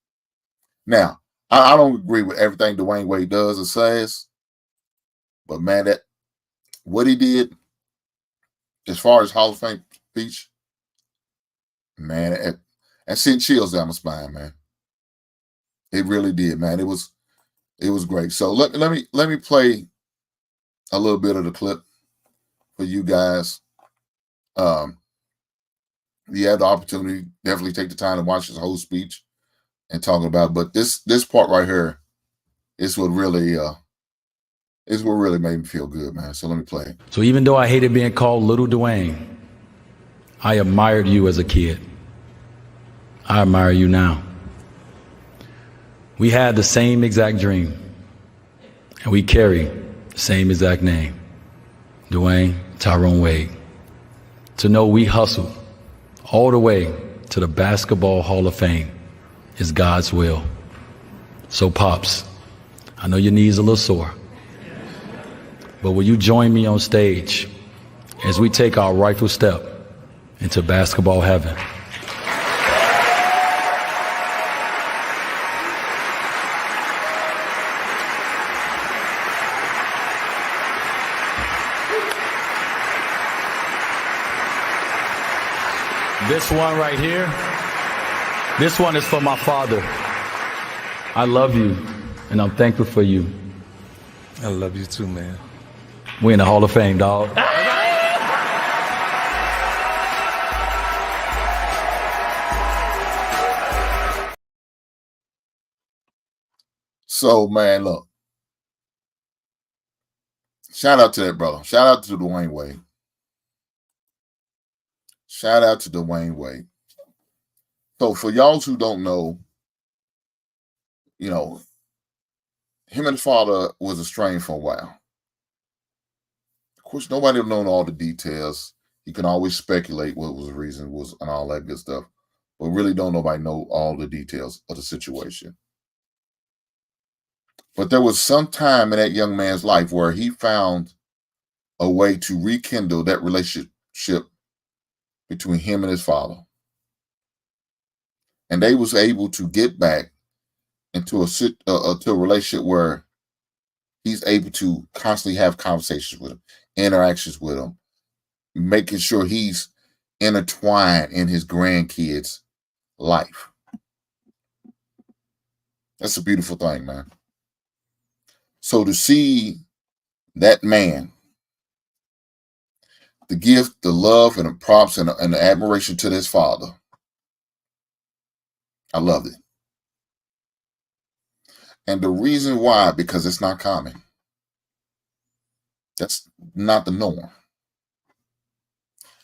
Now, I don't agree with everything Dwayne Wade does or says, but man, that what he did as far as Hall of Fame speech, man, that sent chills down my spine, man. It really did, man. It was great. So let me play a little bit of the clip for you guys. You had the opportunity, definitely take the time to watch his whole speech and talk about it. But this part right here is what really made me feel good, man. So let me play it. So even though I hated being called Little Dwayne, I admired you as a kid. I admire you now. We had the same exact dream, and we carry the same exact name, Dwayne Tyrone Wade. To know we hustled all the way to the Basketball Hall of Fame is God's will. So Pops, I know your knees are a little sore. But will you join me on stage as we take our rightful step into basketball heaven? This one right here, this one is for my father. I love you, and I'm thankful for you. I love you too, man. We in the Hall of Fame, dog. So, man, look. Shout out to that brother. Shout out to Dwayne Wade. Shout out to Dwayne Wade. So, for y'all who don't know, you know, him and his father was estranged for a while. Of course, nobody will know all the details. You can always speculate what was the reason was and all that good stuff. But really don't nobody know all the details of the situation. But there was some time in that young man's life where he found a way to rekindle that relationship between him and his father. And they was able to get back into a relationship where he's able to constantly have conversations with him, interactions with him, making sure he's intertwined in his grandkids' life. That's a beautiful thing, man. So to see that man, the gift, the love, and the props and the admiration to his father, I loved it. And the reason why, because it's not common. That's not the norm.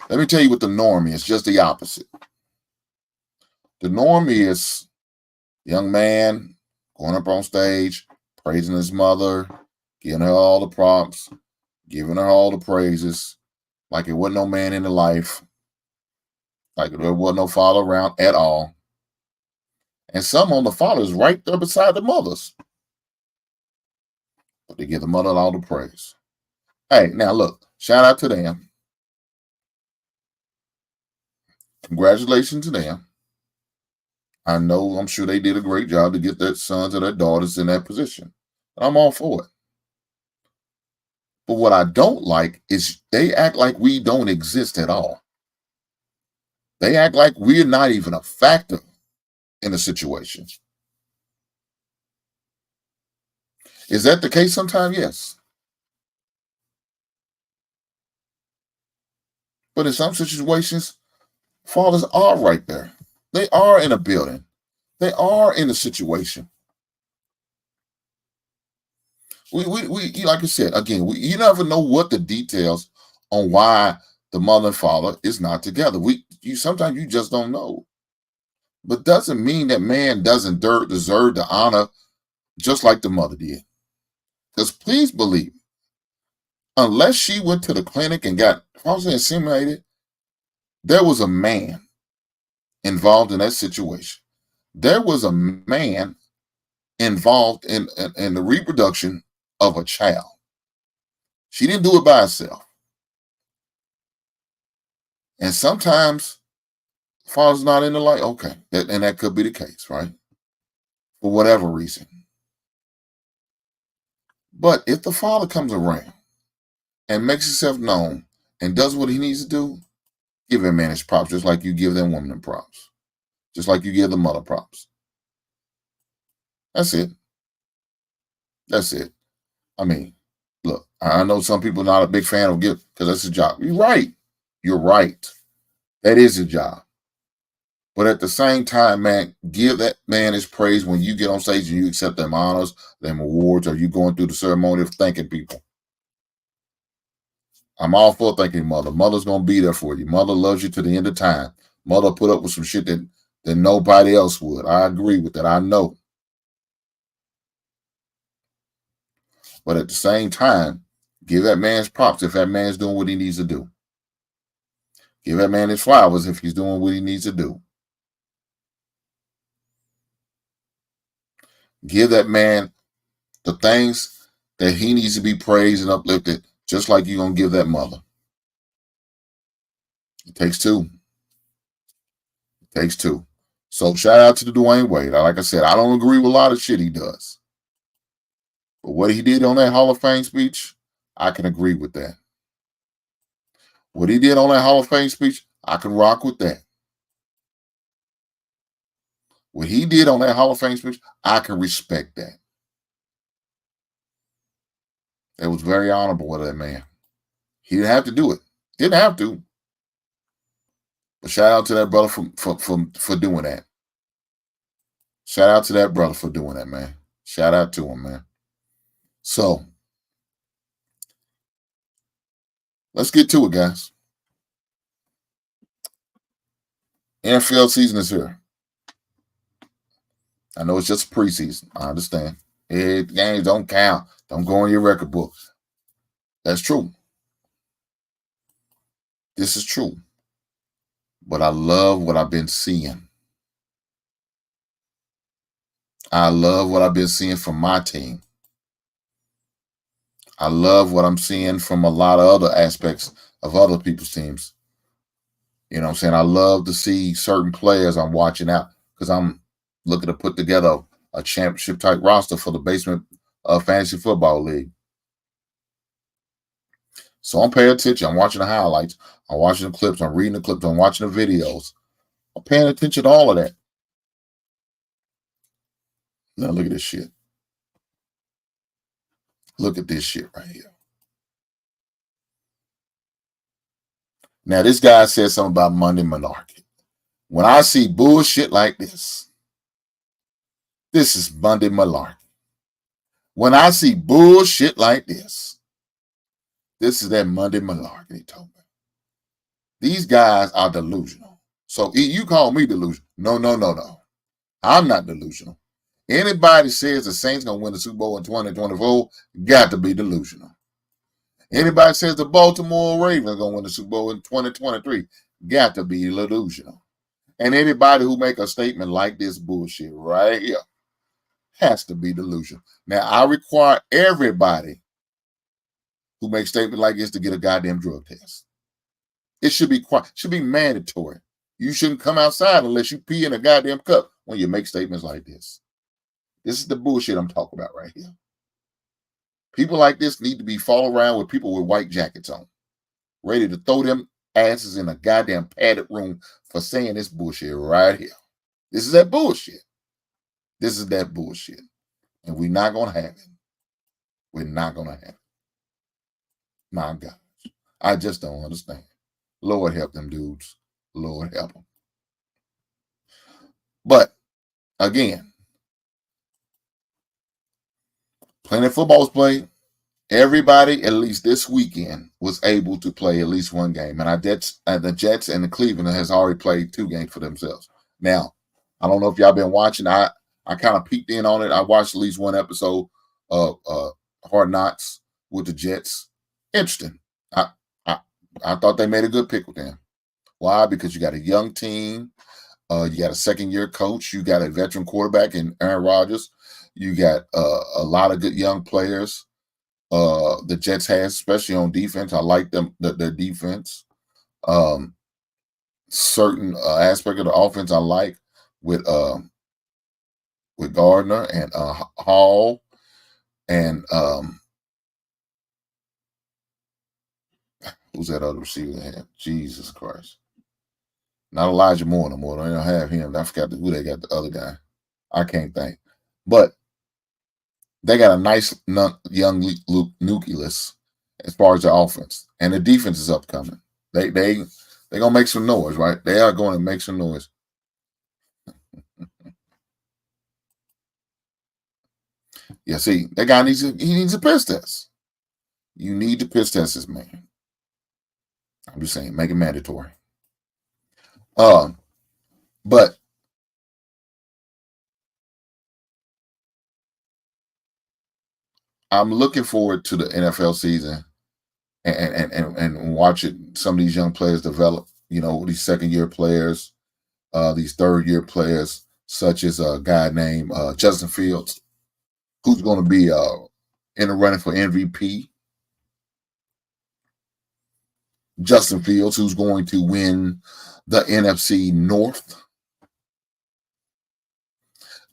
Let me tell you what the norm is, just the opposite. The norm is young man going up on stage, praising his mother, giving her all the props, giving her all the praises, like it wasn't no man in the life, like there wasn't no father around at all. And some on the fathers right there beside the mothers. But they give the mother all the praise. Hey, now look, shout out to them. Congratulations to them. I'm sure they did a great job to get their sons or their daughters in that position. I'm all for it. But what I don't like is they act like we don't exist at all. They act like we're not even a factor in the situation. Is that the case sometimes? Yes. But in some situations, fathers are right there. They are in a building. They are in a situation. We like I said, again, you never know what the details on why the mother and father is not together. Sometimes you just don't know. But doesn't mean that man doesn't deserve the honor just like the mother did. Because please believe, unless she went to the clinic and got falsely inseminated, there was a man involved in that situation. There was a man involved in the reproduction of a child. She didn't do it by herself. And sometimes father's not in the light. Okay, and that could be the case, right? For whatever reason. But if the father comes around and makes himself known and does what he needs to do, give him man his props, just like you give that woman them props. Just like you give the mother props. That's it. That's it. I mean, look, I know some people are not a big fan of gift because that's a job. You're right. You're right. That is a job. But at the same time, man, give that man his praise when you get on stage and you accept them honors, them awards, or you going through the ceremony of thanking people. I'm all for thanking mother. Mother's going to be there for you. Mother loves you to the end of time. Mother put up with some shit that nobody else would. I agree with that. I know. But at the same time, give that man's props if that man's doing what he needs to do. Give that man his flowers if he's doing what he needs to do. Give that man the things that he needs to be praised and uplifted, just like you're going to give that mother. It takes two. It takes two. So shout out to the Dwayne Wade. Like I said, I don't agree with a lot of shit he does. But what he did on that Hall of Fame speech, I can agree with that. What he did on that Hall of Fame speech, I can rock with that. What he did on that Hall of Fame speech, I can respect that. It was very honorable of that man. He didn't have to do it. Didn't have to. But shout out to that brother for doing that. Shout out to that brother for doing that, man. Shout out to him, man. So, let's get to it, guys. NFL season is here. I know it's just preseason. I understand. Games don't count. Don't go in your record book. That's true. This is true. But I love what I've been seeing. I love what I've been seeing from my team. I love what I'm seeing from a lot of other aspects of other people's teams. You know what I'm saying? I love to see certain players I'm watching out because I'm looking to put together a championship type roster for the Basement Fantasy Football League. So I'm paying attention. I'm watching the highlights. I'm watching the clips. I'm reading the clips. I'm watching the videos. I'm paying attention to all of that. Now look at this shit. Look at this shit right here. Now, this guy said something about Monday Malarkey. When I see bullshit like this is Monday Malarkey. When I see bullshit like this is that Monday Malarkey he told me. These guys are delusional. So you call me delusional. No. I'm not delusional. Anybody says the Saints going to win the Super Bowl in 2024 got to be delusional. Anybody says the Baltimore Ravens going to win the Super Bowl in 2023 got to be delusional. And anybody who make a statement like this bullshit right here has to be delusional. Now, I require everybody who makes statements like this to get a goddamn drug test. It should be mandatory. You shouldn't come outside unless you pee in a goddamn cup when you make statements like this. This is the bullshit I'm talking about right here. People like this need to be followed around with people with white jackets on, ready to throw them asses in a goddamn padded room for saying this bullshit right here. This is that bullshit. This is that bullshit. And we're not going to have it. We're not going to have it. My God. I just don't understand. Lord help them dudes. Lord help them. But, again, plenty of football was played. Everybody, at least this weekend, was able to play at least one game. And the Jets and the Cleveland has already played 2 games for themselves. Now, I don't know if y'all been watching. I kind of peeked in on it. I watched at least one episode of Hard Knocks with the Jets. Interesting. I thought they made a good pick with them. Why? Because you got a young team. You got a second-year coach. You got a veteran quarterback in Aaron Rodgers. You got a lot of good young players. The Jets has, especially on defense. I like them, their defense. Certain aspect of the offense I like with Gardner and Hall and who's that other receiver they have? Jesus Christ. Not Elijah Moore no more. They don't have him. I forgot who they got, the other guy. I can't think. But they got a nice young nucleus as far as the offense. And the defense is upcoming. They're going to make some noise, right? They are going to make some noise. Yeah, see, that guy needs a piss test. You need to piss test this man. I'm just saying, make it mandatory. But I'm looking forward to the NFL season and watching some of these young players develop. You know, these second-year players, these third-year players, such as a guy named Justin Fields. who's going to be in the running for MVP. Justin Fields, who's going to win the NFC North.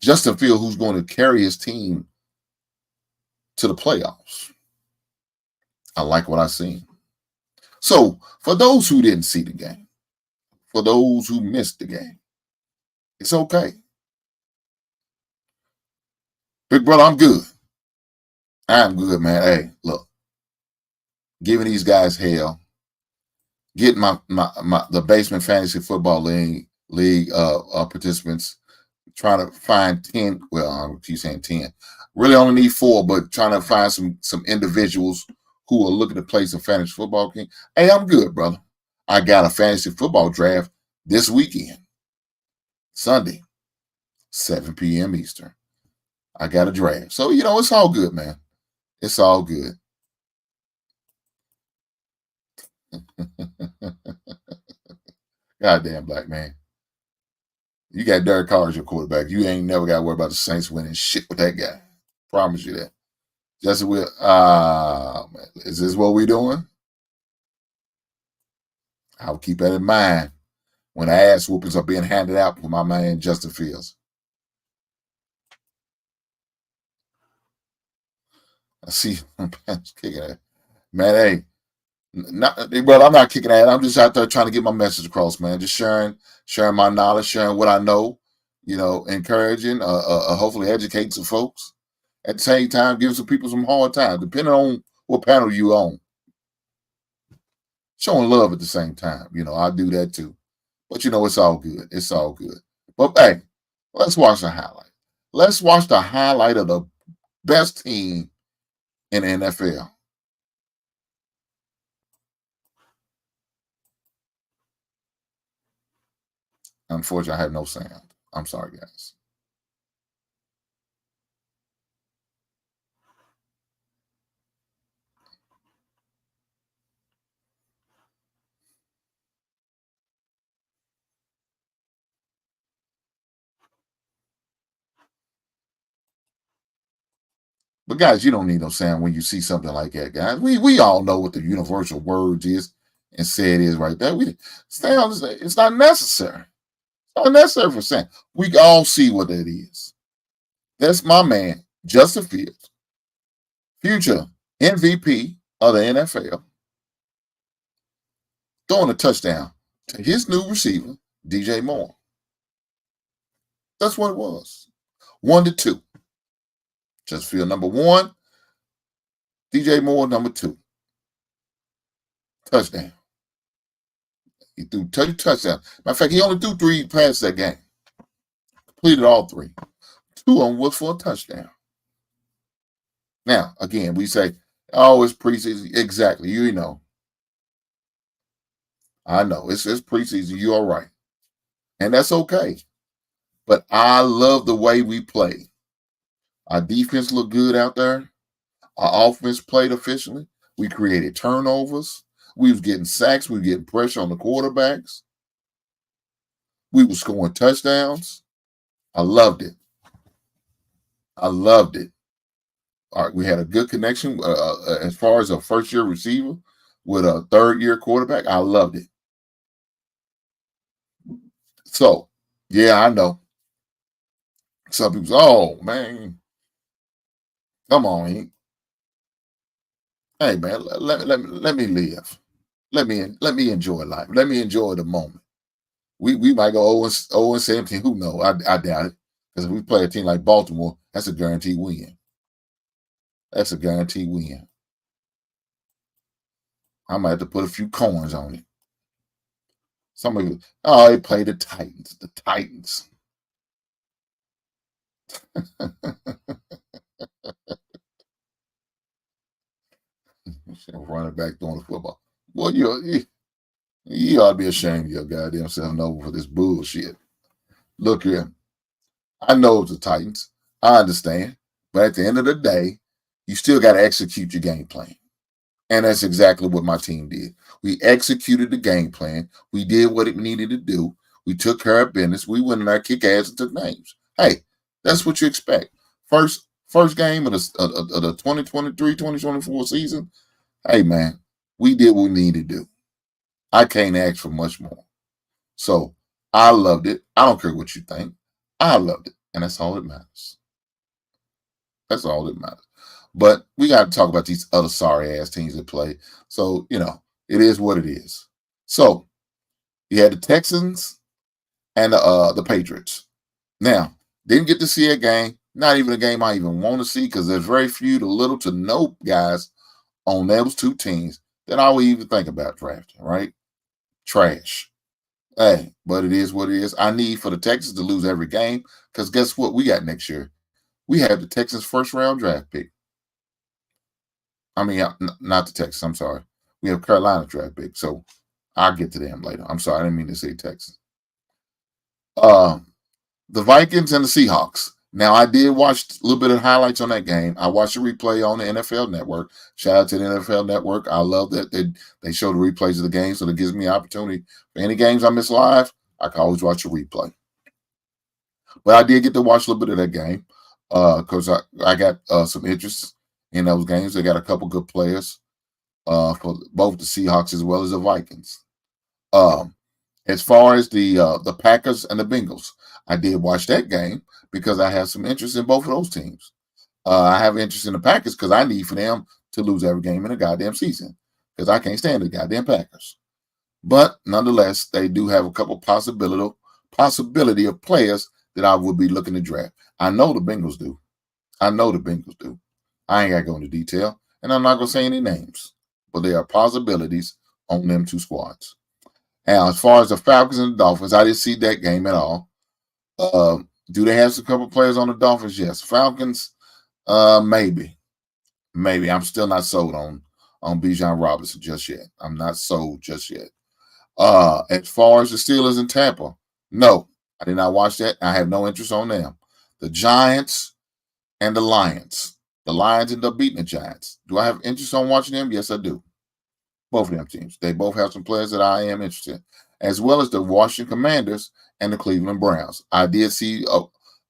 Justin Fields, who's going to carry his team to the playoffs. I like what I've seen. So, for those who didn't see the game, for those who missed the game, it's okay. Big brother, I'm good. I'm good, man. Hey, look, giving these guys hell, getting the Basement Fantasy Football League participants, trying to find 10. Well, I keep saying 10. Really only need 4, but trying to find some individuals who are looking to play some fantasy football game. Hey, I'm good, brother. I got a fantasy football draft this weekend, Sunday, 7 p.m. Eastern. I got a draft. So, it's all good, man. It's all good. Goddamn black man. You got Derek Carr as your quarterback. You ain't never got to worry about the Saints winning shit with that guy. Promise you that. Justin Will. Man, is this what we doing? I'll keep that in mind when the ass whoopings are being handed out for my man Justin Fields. I see kicking that. Man, hey. Brother, I'm not kicking at. I'm just out there trying to get my message across, man. Just sharing my knowledge, sharing what I know, encouraging, hopefully educating some folks. At the same time, giving some people some hard time, depending on what panel you on. Showing love at the same time. I do that too. But it's all good. It's all good. But hey, let's watch the highlight. Let's watch the highlight of the best team in the NFL. Unfortunately, I have no sound. I'm sorry, guys. But guys, you don't need no sound when you see something like that, guys. We all know what the universal word is and say it is right there. It's not necessary. It's not necessary for sound. We all see what that is. That's my man, Justin Fields, future MVP of the NFL, throwing a touchdown to his new receiver, DJ Moore. That's what it was. 1-2. Just Field number 1, DJ Moore number 2. Touchdown. He threw 2 touchdowns. Matter of fact, he only threw 3 passes that game. Completed all 3. 2 of them was for a touchdown. Now, again, we say, oh, it's preseason. Exactly. You know. I know. It's preseason. You're all right. And that's okay. But I love the way we play. Our defense looked good out there. Our offense played efficiently. We created turnovers. We was getting sacks. We were getting pressure on the quarterbacks. We were scoring touchdowns. I loved it. I loved it. All right, we had a good connection as far as a first-year receiver with a third-year quarterback. I loved it. So, yeah, I know. Some people say, oh, man, come on. Hey, man, let me live. Let me enjoy life. Let me enjoy the moment. We might go 0-17. Who knows? I doubt it. Because if we play a team like Baltimore, that's a guaranteed win. That's a guaranteed win. I might have to put a few coins on it. Somebody, they play the Titans. The Titans. Running back throwing the football. Boy, you ought to be ashamed of your goddamn self over for this bullshit. Look here. I know it's the Titans. I understand. But at the end of the day, you still got to execute your game plan. And that's exactly what my team did. We executed the game plan. We did what it needed to do. We took care of business. We went in there, kick ass, and took names. Hey, that's what you expect. First First game of the 2023-2024 season. Hey, man, we did what we needed to do. I can't ask for much more. So I loved it. I don't care what you think. I loved it. And that's all that matters. That's all that matters. But we got to talk about these other sorry ass teams that play. So, it is what it is. So you had the Texans and the Patriots. Now, didn't get to see a game, not even a game I even want to see, because there's very few to little to no guys on those two teams that I would even think about drafting, right? Trash. Hey, but it is what it is. I need for the Texans to lose every game, because guess what we got next year? We have the Texans' first round draft pick. I mean, not the Texans. I'm sorry. We have Carolina draft pick. So I'll get to them later. I'm sorry. I didn't mean to say Texans. The Vikings and the Seahawks. Now, I did watch a little bit of highlights on that game. I watched the replay on the NFL Network. Shout out to the NFL Network. I love that they show the replays of the game, so that gives me opportunity. For any games I miss live, I can always watch a replay. But I did get to watch a little bit of that game because I got some interest in those games. They got a couple good players for both the Seahawks as well as the Vikings. As far as the Packers and the Bengals, I did watch that game because I have some interest in both of those teams. I have interest in the Packers because I need for them to lose every game in the goddamn season because I can't stand the goddamn Packers. But nonetheless, they do have a couple possibility of players that I would be looking to draft. I know the Bengals do. I ain't got to go into detail, and I'm not going to say any names, but there are possibilities on them two squads. Now, as far as the Falcons and the Dolphins, I didn't see that game at all. Do they have some couple players on the Dolphins? Yes. Falcons, maybe. I'm still not sold on Bijan Robinson just yet. I'm not sold just yet. As far as the Steelers in Tampa, no, I did not watch that. I have no interest on them. The Giants and the Lions. The Lions end up beating the Giants. Do I have interest on watching them? Yes, I do. Both of them teams. They both have some players that I am interested in, as well as the Washington Commanders and the Cleveland Browns. I did see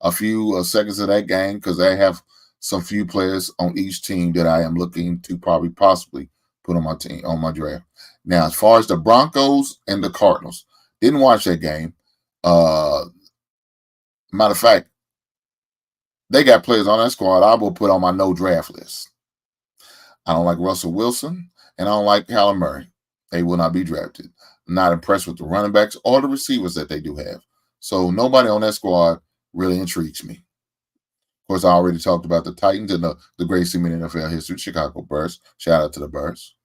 a few seconds of that game because they have some few players on each team that I am looking to possibly put on my team, on my draft. Now, as far as the Broncos and the Cardinals, didn't watch that game. Matter of fact, they got players on that squad I will put on my no draft list. I don't like Russell Wilson, and I don't like Kyler Murray. They will not be drafted. I'm not impressed with the running backs or the receivers that they do have. So nobody on that squad really intrigues me. Of course, I already talked about the Titans and the greatest team in NFL history, Chicago Bears. Shout out to the Bears.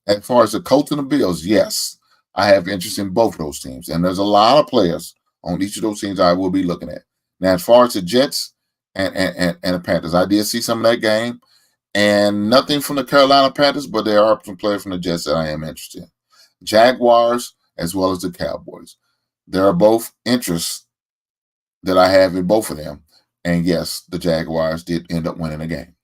As far as the Colts and the Bills, yes, I have interest in both of those teams. And there's a lot of players on each of those teams I will be looking at. Now, as far as the Jets and the Panthers, I did see some of that game. And nothing from the Carolina Panthers, but there are some players from the Jets that I am interested in. Jaguars as well as the Cowboys. There are both interests that I have in both of them. And yes, the Jaguars did end up winning the game.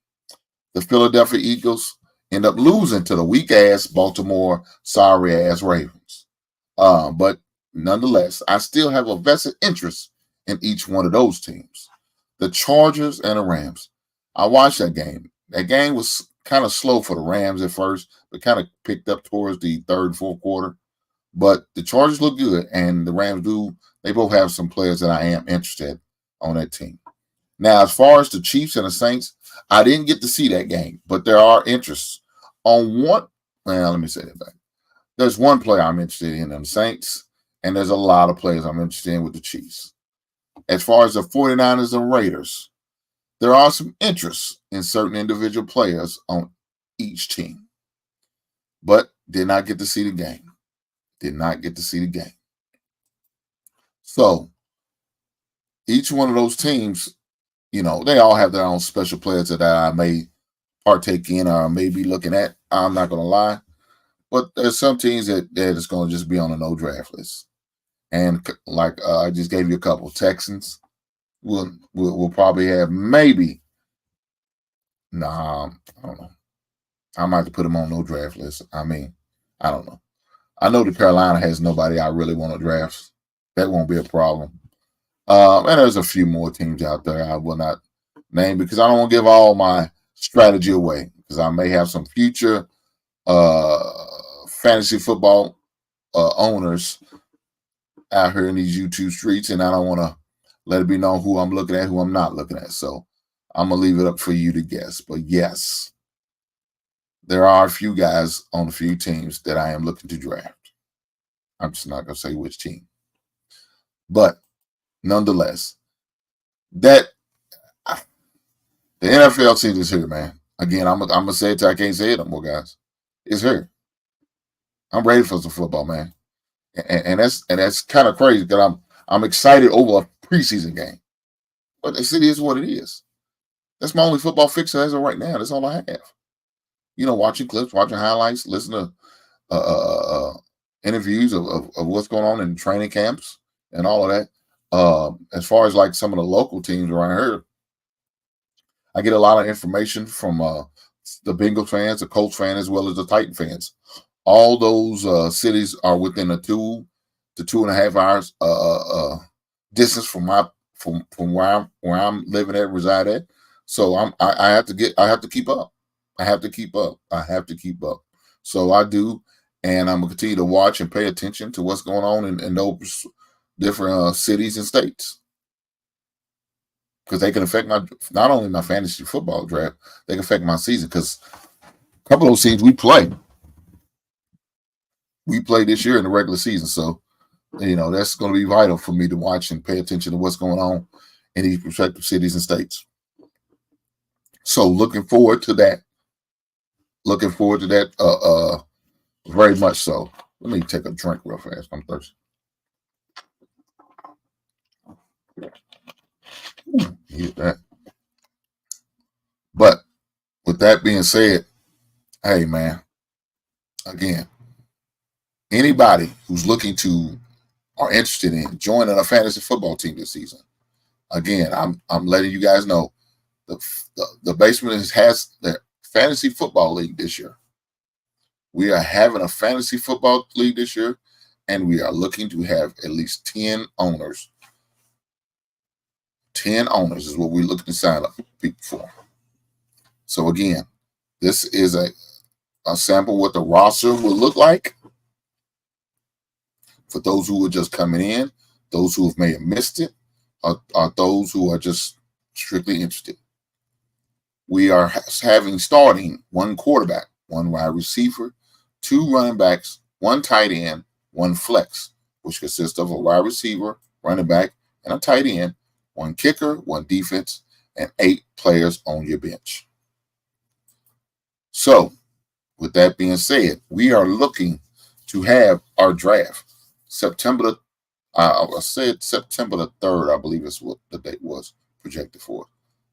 The Philadelphia Eagles end up losing to the weak-ass Baltimore sorry-ass Ravens. But nonetheless, I still have a vested interest in each one of those teams. The Chargers and the Rams. I watched that game. That game was kind of slow for the Rams at first, but kind of picked up towards the third and fourth quarter. But the Chargers look good, and the Rams do. They both have some players that I am interested on that team. Now, as far as the Chiefs and the Saints, I didn't get to see that game, but there are interests on one. Well, let me say that back. There's one player I'm interested in the Saints, and there's a lot of players I'm interested in with the Chiefs. As far as the 49ers and Raiders, there are some interests in certain individual players on each team, but did not get to see the game. So each one of those teams, they all have their own special players that I may partake in or may be looking at. I'm not going to lie, but there's some teams that is going to just be on a no draft list. And like I just gave you a couple. Texans will probably have maybe. Nah, I don't know. I might have to put them on no draft list. I mean, I don't know. I know that Carolina has nobody I really want to draft. That won't be a problem. And there's a few more teams out there I will not name because I don't want to give all my strategy away because I may have some future fantasy football owners out here in these YouTube streets, and I don't want to let it be known who I'm looking at, who I'm not looking at. So I'm going to leave it up for you to guess. But yes, there are a few guys on a few teams that I am looking to draft. I'm just not going to say which team. But nonetheless, that the NFL season is here, man. Again, I'm going to say it till I can't say it no more, guys. It's here. I'm ready for some football, man. And that's kind of crazy because I'm excited over a preseason game. But it is what it is. That's my only football fix as of right now. That's all I have. You know, watching clips, watching highlights, listening to interviews of what's going on in training camps and all of that. As far as like some of the local teams around here, I get a lot of information from the Bengals fans, the Colts fans, as well as the Titan fans. All those cities are within a 2 to 2.5 hours distance from where I'm living at, reside at. So I have to keep up. I have to keep up. So I do, and I'm gonna continue to watch and pay attention to what's going on in those different cities and states because they can affect not only my fantasy football draft, they can affect my season because a couple of those teams we play this year in the regular season. So you know that's going to be vital for me to watch and pay attention to what's going on in these respective cities and states. So looking forward to that. Very much so. Let me take a drink real fast. I'm thirsty. Hit that. But with that being said, hey man, again, anybody who's looking to or interested in joining a fantasy football team this season, again, I'm letting you guys know the basement has the fantasy football league this year. We are having a fantasy football league this year, and we are looking to have at least 10 owners. 10 owners is what we're looking to sign up for. So again, this is a sample what the roster will look like for those who are just coming in, those who may have missed it, or those who are just strictly interested. We are having starting 1 quarterback, 1 wide receiver, 2 running backs, 1 tight end, 1 flex, which consists of a wide receiver, running back, and a tight end, 1 kicker, 1 defense, and 8 players on your bench. So, with that being said, we are looking to have our draft September the 3rd, I believe is what the date was projected for.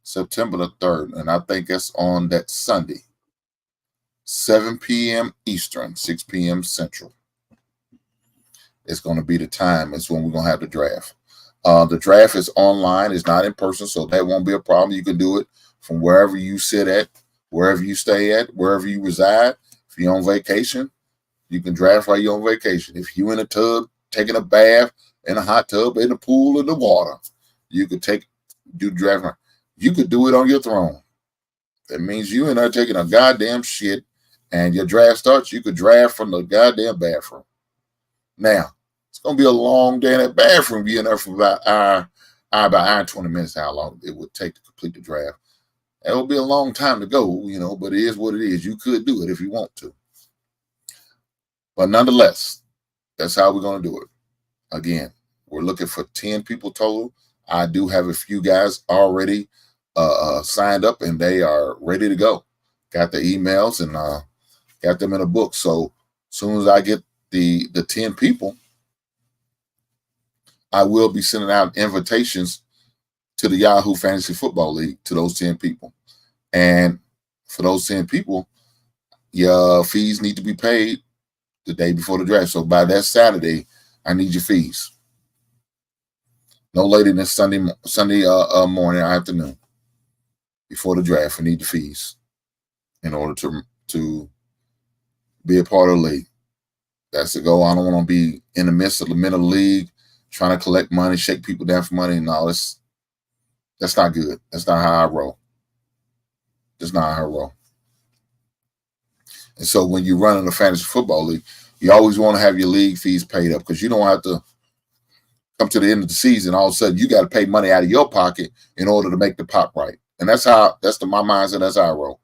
September the 3rd, and I think that's on that Sunday. 7 p.m. Eastern, 6 p.m. Central. It's going to be the time. It's when we're going to have the draft. The draft is online. It's not in person, so that won't be a problem. You can do it from wherever you sit at, wherever you stay at, wherever you reside. If you're on vacation, you can draft while you're on vacation. If you're in a tub, taking a bath, in a hot tub, in the pool, in the water, you could do draft. You could do it on your throne. That means you and I taking a goddamn shit and your draft starts, you could draft from the goddamn bathroom. Now, it's going to be a long day in that bathroom, being there for about an hour and 20 minutes, how long it would take to complete the draft. It will be a long time to go, but it is what it is. You could do it if you want to. But nonetheless, that's how we're going to do it. Again, we're looking for 10 people total. I do have a few guys already signed up, and they are ready to go. Got the emails and got them in a book. So as soon as I get the 10 people, I will be sending out invitations to the Yahoo Fantasy Football League to those 10 people. And for those 10 people, your fees need to be paid the day before the draft. So by that Saturday, I need your fees. No later than Sunday morning or afternoon before the draft. I need the fees in order to be a part of the league. That's the goal. I don't want to be in the midst of the middle of the league trying to collect money, shake people down for money, and all this. That's not good. That's not how I roll. That's not how I roll. And so when you're running a fantasy football league, you always want to have your league fees paid up because you don't have to come to the end of the season. All of a sudden, you got to pay money out of your pocket in order to make the pot right. And that's my mindset. That's how I roll.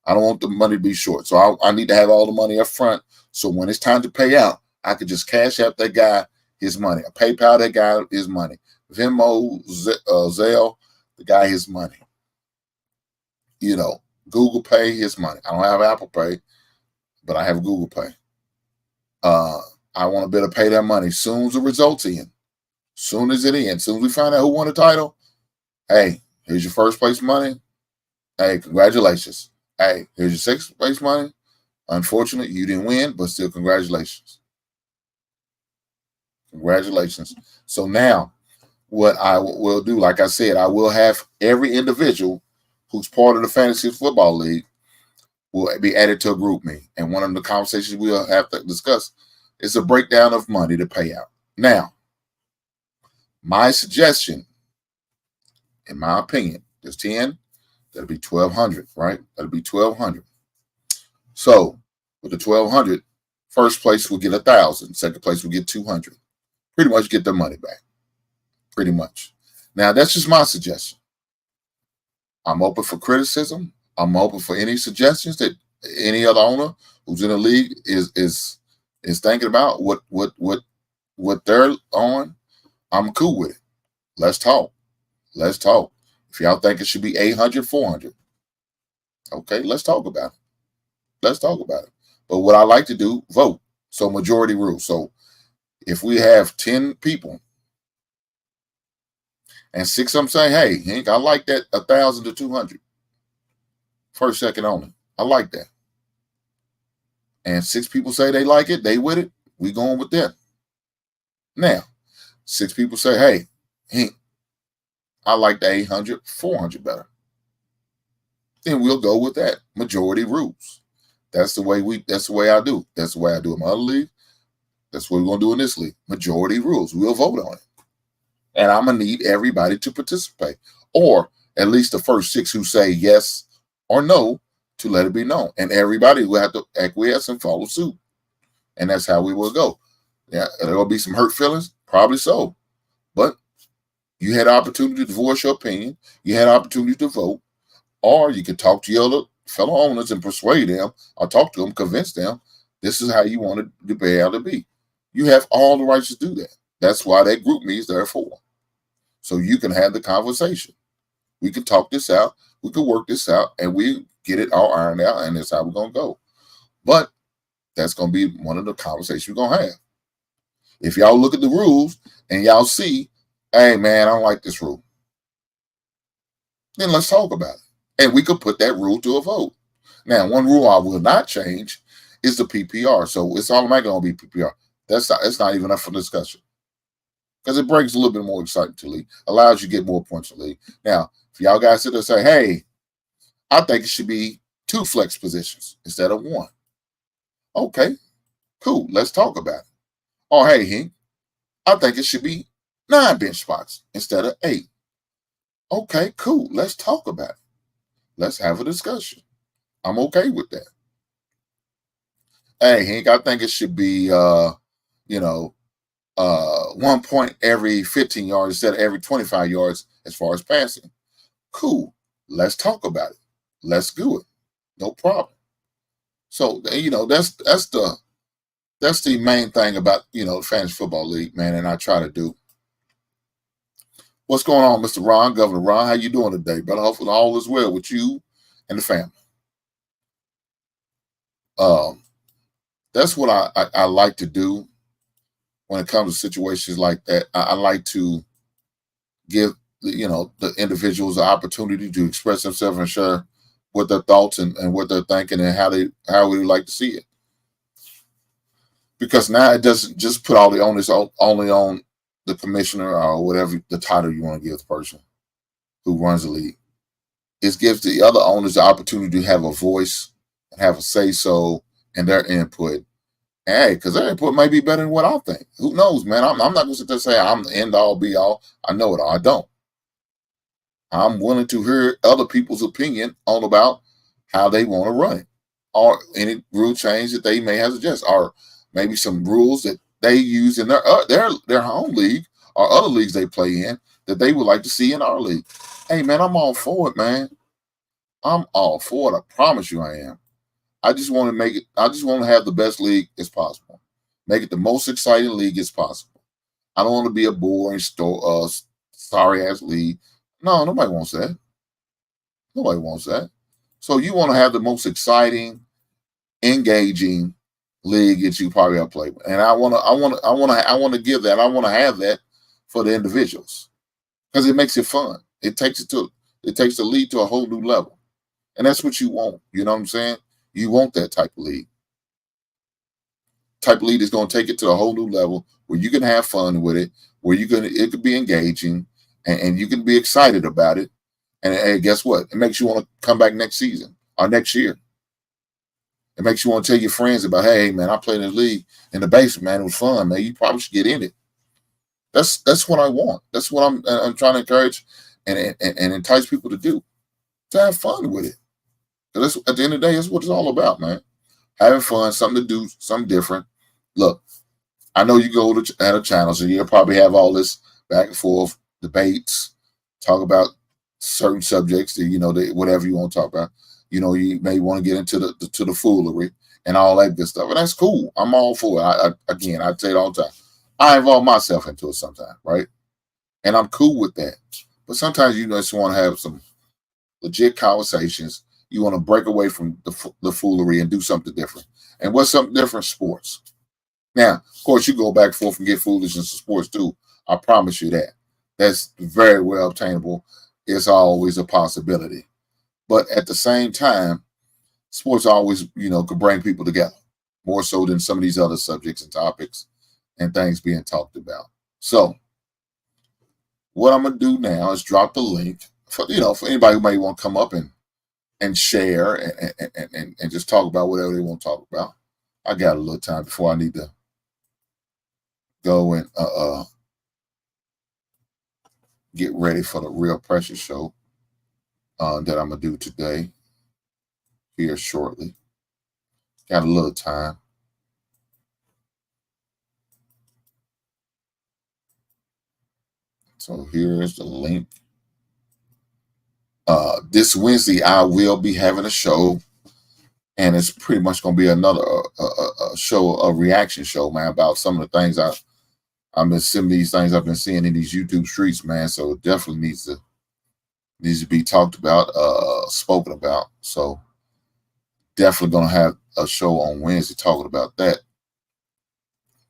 I don't want the money to be short. So I need to have all the money up front. So when it's time to pay out, I could just cash out that guy his money. I PayPal that guy his money. Venmo, Zelle, the guy his money. Google Pay his money. I don't have Apple Pay, but I have Google Pay. I want to be able to pay that money as soon as the results in. Soon as it ends. Soon as we find out who won the title, hey, here's your first place money. Hey, congratulations. Hey, here's your sixth place money. Unfortunately, you didn't win, but still congratulations. Congratulations. So now what I will do, like I said, I will have every individual who's part of the fantasy football league will be added to a group me. And one of the conversations we'll have to discuss is a breakdown of money to pay out. Now, my suggestion, in my opinion, there's 10, that'll be 1,200, right? That'll be 1,200. So with the 1,200, first place will get 1,000. Second place will get 200. Pretty much get their money back. Pretty much. Now, that's just my suggestion. I'm open for criticism. I'm open for any suggestions that any other owner who's in the league is thinking about what they're on. I'm cool with it. Let's talk. Let's talk. If y'all think it should be 800, 400, okay, let's talk about it. Let's talk about it. But what I like to do, vote. So majority rule. So if we have 10 people and 6 of them say, hey, Hank, I like that 1,000 to 200. First, second owner. I like that. And 6 people say they like it, they with it, we going with them. Now, 6 people say, hey, Hank, I like the 800, 400 better. Then we'll go with that. Majority rules. That's the way I do. That's the way I do in my other league. That's what we're going to do in this league. Majority rules. We'll vote on it. And I'm going to need everybody to participate. Or at least the first 6 who say yes or no to let it be known. And everybody will have to acquiesce and follow suit. And that's how we will go. Yeah, there will be some hurt feelings. Probably so. But you had opportunity to voice your opinion. You had opportunity to vote. Or you could talk to your other fellow owners and persuade them, or talk to them, convince them this is how you want it to be able to be. You have all the rights to do that. That's why that group me is there for. So you can have the conversation. We can talk this out. We can work this out, and we get it all ironed out, and that's how we're going to go. But that's going to be one of the conversations we're going to have. If y'all look at the rules and y'all see, hey, man, I don't like this rule, then let's talk about it. And we could put that rule to a vote. Now, one rule I will not change is the PPR. So it's automatically going to be PPR. It's not even up for discussion. Because it brings a little bit more excitement to the league. Allows you to get more points in the league. Now, if y'all guys sit there and say, hey, I think it should be 2 flex positions instead of 1. Okay, cool. Let's talk about it. Or, hey, Hank, I think it should be 9 bench spots instead of 8. Okay, cool. Let's talk about it. Let's have a discussion. I'm okay with that. Hey, Hank, I think it should be, 1 point every 15 yards instead of every 25 yards as far as passing. Cool. Let's talk about it. Let's do it. No problem. So, that's the main thing about, the fantasy football league, man, and I try to do. What's going on, Mr. Ron, Governor Ron? How you doing today, brother? Hopefully all is well with you and the family. That's what I like to do when it comes to situations like that. I like to give the individuals the opportunity to express themselves and share what their thoughts and what they're thinking and how we like to see it. Because now it doesn't just put all the onus only on the commissioner or whatever the title you want to give the person who runs the league. It gives the other owners the opportunity to have a voice and have a say-so and their input. Hey, because their input may be better than what I think. Who knows, man? I'm not going to sit there and say I'm the end-all, be-all. I know it all. I don't. I'm willing to hear other people's opinion on about how they want to run it, or any rule change that they may have suggested, or maybe some rules that they use in their home league or other leagues they play in that they would like to see in our league. Hey man, I'm all for it, man. I'm all for it. I promise you I am. I just want to make it, I just want to have the best league as possible. Make it the most exciting league as possible. I don't want to be a boring sorry ass league. No, nobody wants that. Nobody wants that. So you want to have the most exciting, engaging league that you probably have played with. And I want to give that. I want to have that for the individuals because it makes it fun. It takes the league to a whole new level. And that's what you want. You know what I'm saying? You want that type of league. Type of league is going to take it to a whole new level where you can have fun with it, where it could be engaging and you can be excited about it. And hey, guess what? It makes you want to come back next season or next year. It makes you want to tell your friends about, hey, man, I played in the league in the basement, man. It was fun, man. You probably should get in it. That's what I want. That's what I'm trying to encourage and entice people to do, to have fun with it. Because at the end of the day, that's what it's all about, man. Having fun, something to do, something different. Look, I know you go to at a channel, so you'll probably have all this back and forth debates, talk about certain subjects that whatever you want to talk about. You may want to get into the foolery and all that good stuff, and that's cool. I'm all for it. I say it all the time. I involve myself into it sometimes, right? And I'm cool with that. But sometimes you just want to have some legit conversations. You want to break away from the foolery and do something different. And what's something different? Sports. Now, of course, you go back and forth and get foolish in sports too. I promise you that. That's very well obtainable. It's always a possibility. But at the same time, sports always, could bring people together more so than some of these other subjects and topics and things being talked about. So what I'm going to do now is drop the link for anybody who may want to come up and share and just talk about whatever they want to talk about. I got a little time before I need to go and get ready for the Real Pressure show that I'm going to do today here shortly. Got a little time. So here is the link. This Wednesday, I will be having a show, and it's pretty much going to be another show, a reaction show, man, about some of the things I've been seeing, these things I've been seeing in these YouTube streets, man. So it definitely needs to be talked about, spoken about. So definitely going to have a show on Wednesday talking about that.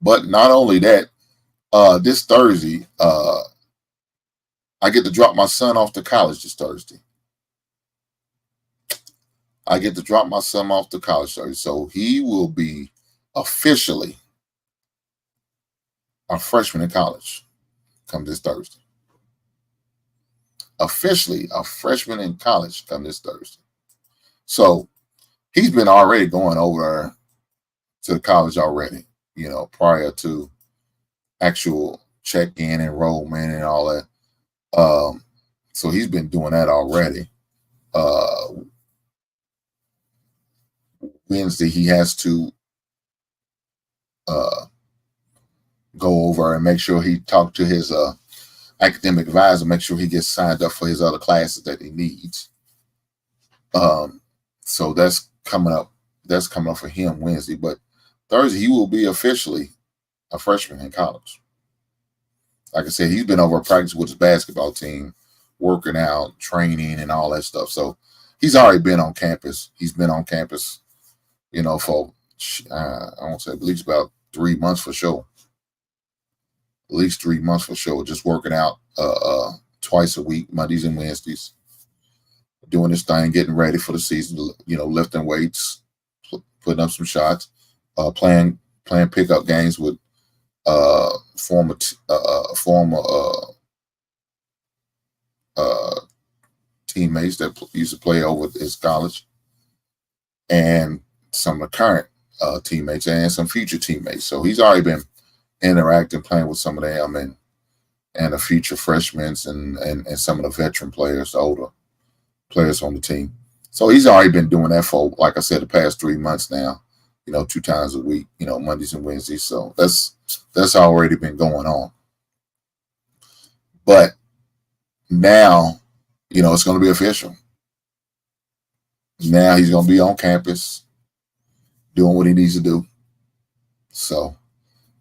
But not only that, this Thursday, I get to drop my son off to college this Thursday. So he will be officially a freshman in college come this Thursday. Officially a freshman in college come this Thursday. So he's been already going over to the college already, prior to actual check-in, enrollment, and all that. So he's been doing that already. Wednesday, he has to go over and make sure he talked to his academic advisor, make sure he gets signed up for his other classes that he needs. So that's coming up. That's coming up for him Wednesday. But Thursday, he will be officially a freshman in college. Like I said, he's been over practice with his basketball team, working out, training, and all that stuff. So he's already been on campus. He's been on campus, for I won't say at least about 3 months for sure. At least 3 months for sure. Just working out twice a week, Mondays and Wednesdays, doing this thing, getting ready for the season. Lifting weights, putting up some shots, playing pickup games with former teammates that used to play over at his college, and some of the current teammates and some future teammates. So he's already been interacting, playing with some of them, and and the future freshmen and some of the veteran players, the older players on the team. So he's already been doing that for, like I said, the past 3 months now. 2 times a week. Mondays and Wednesdays. So that's already been going on. But now, it's going to be official. Now he's going to be on campus doing what he needs to do. So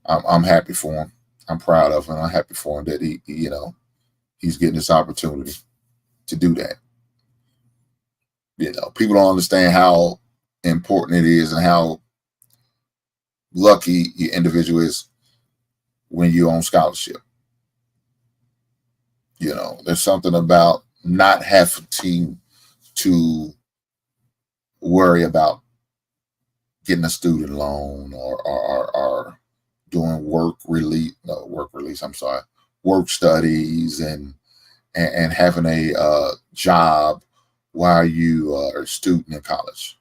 I'm happy for him. I'm proud of him. I'm happy for him that he's getting this opportunity to do that. People don't understand how important it is and how lucky your individual is when you're on scholarship. There's something about not having to worry about getting a student loan or doing work studies and having a job while you are a student in college.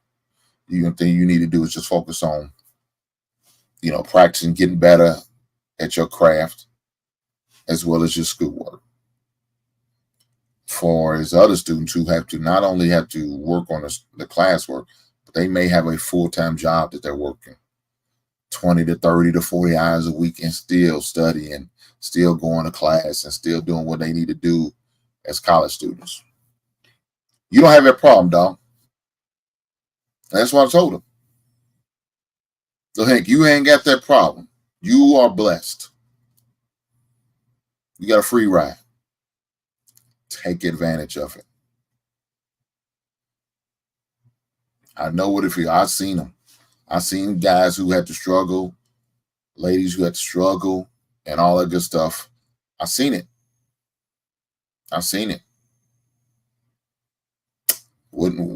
The thing you need to do is just focus on, practicing, getting better at your craft as well as your schoolwork. For his other students who have to not only have to work on the classwork, but they may have a full-time job that they're working 20 to 30 to 40 hours a week and still studying, still going to class, and still doing what they need to do as college students. You don't have that problem, dog. That's what I told him. So, Hank, you ain't got that problem. You are blessed. You got a free ride. Take advantage of it. I know what it feels. I've seen them. I've seen guys who had to struggle, ladies who had to struggle, and all that good stuff. I've seen it. Wouldn't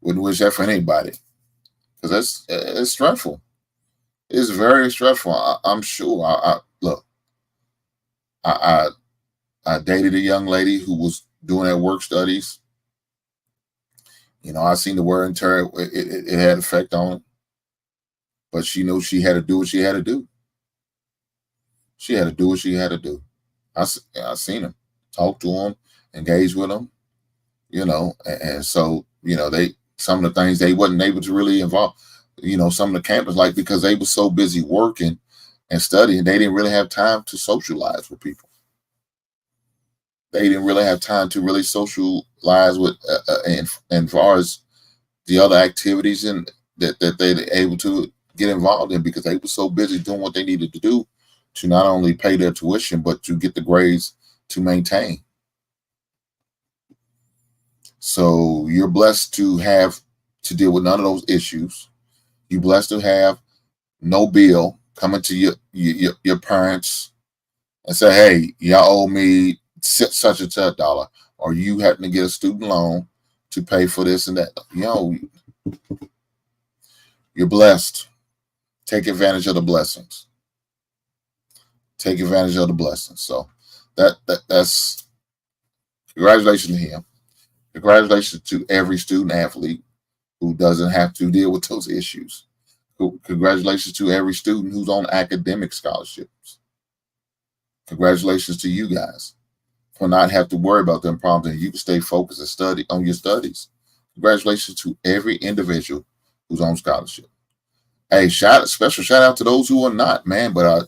wish that for anybody, because it's stressful. It's very stressful. I'm sure. Look. I dated a young lady who was doing her work studies. I seen the wear and tear. It had effect on her. But she knew she had to do what she had to do. She had to do what she had to do. I seen him, talk to him, engage with him, and so, some of the things they wasn't able to really involve, some of the campus, like, because they were so busy working and studying, they didn't really have time to socialize with people. They didn't really have time to really socialize with, and far as the other activities and that they're able to get involved in, because they were so busy doing what they needed to do to not only pay their tuition, but to get the grades to maintain. So you're blessed to have to deal with none of those issues. You're blessed to have no bill coming to your parents and say, hey, y'all owe me such and such dollar, or you happen to get a student loan to pay for this and that. You're blessed. Take advantage of the blessings. Take advantage of the blessings. So that's congratulations to him. Congratulations to every student athlete who doesn't have to deal with those issues. Congratulations to every student who's on academic scholarships. Congratulations to you guys for not have to worry about them problems, and you can stay focused and study on your studies. Congratulations to every individual who's on scholarship. Hey, special shout out to those who are not, man, but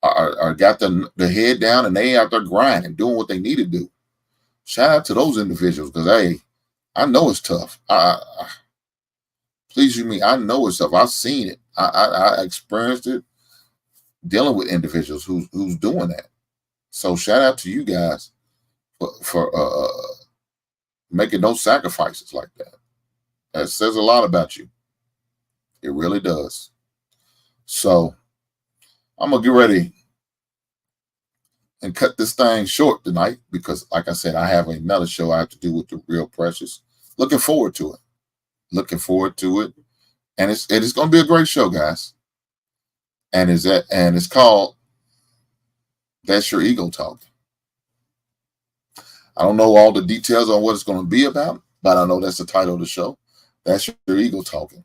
are got the head down and they out there grinding, doing what they need to do. Shout out to those individuals, because hey, I know it's tough. Please you me, I know it's tough. I've seen it. I experienced it dealing with individuals who's doing that. So shout out to you guys for making those sacrifices like that. That says a lot about you. It really does. So I'm gonna get ready and cut this thing short tonight, because, like I said, I have another show I have to do with the Real Precious. Looking forward to it. And it's gonna be a great show, guys. And it's called That's Your Ego Talking. I don't know all the details on what it's going to be about, but I know that's the title of the show. That's Your Ego Talking.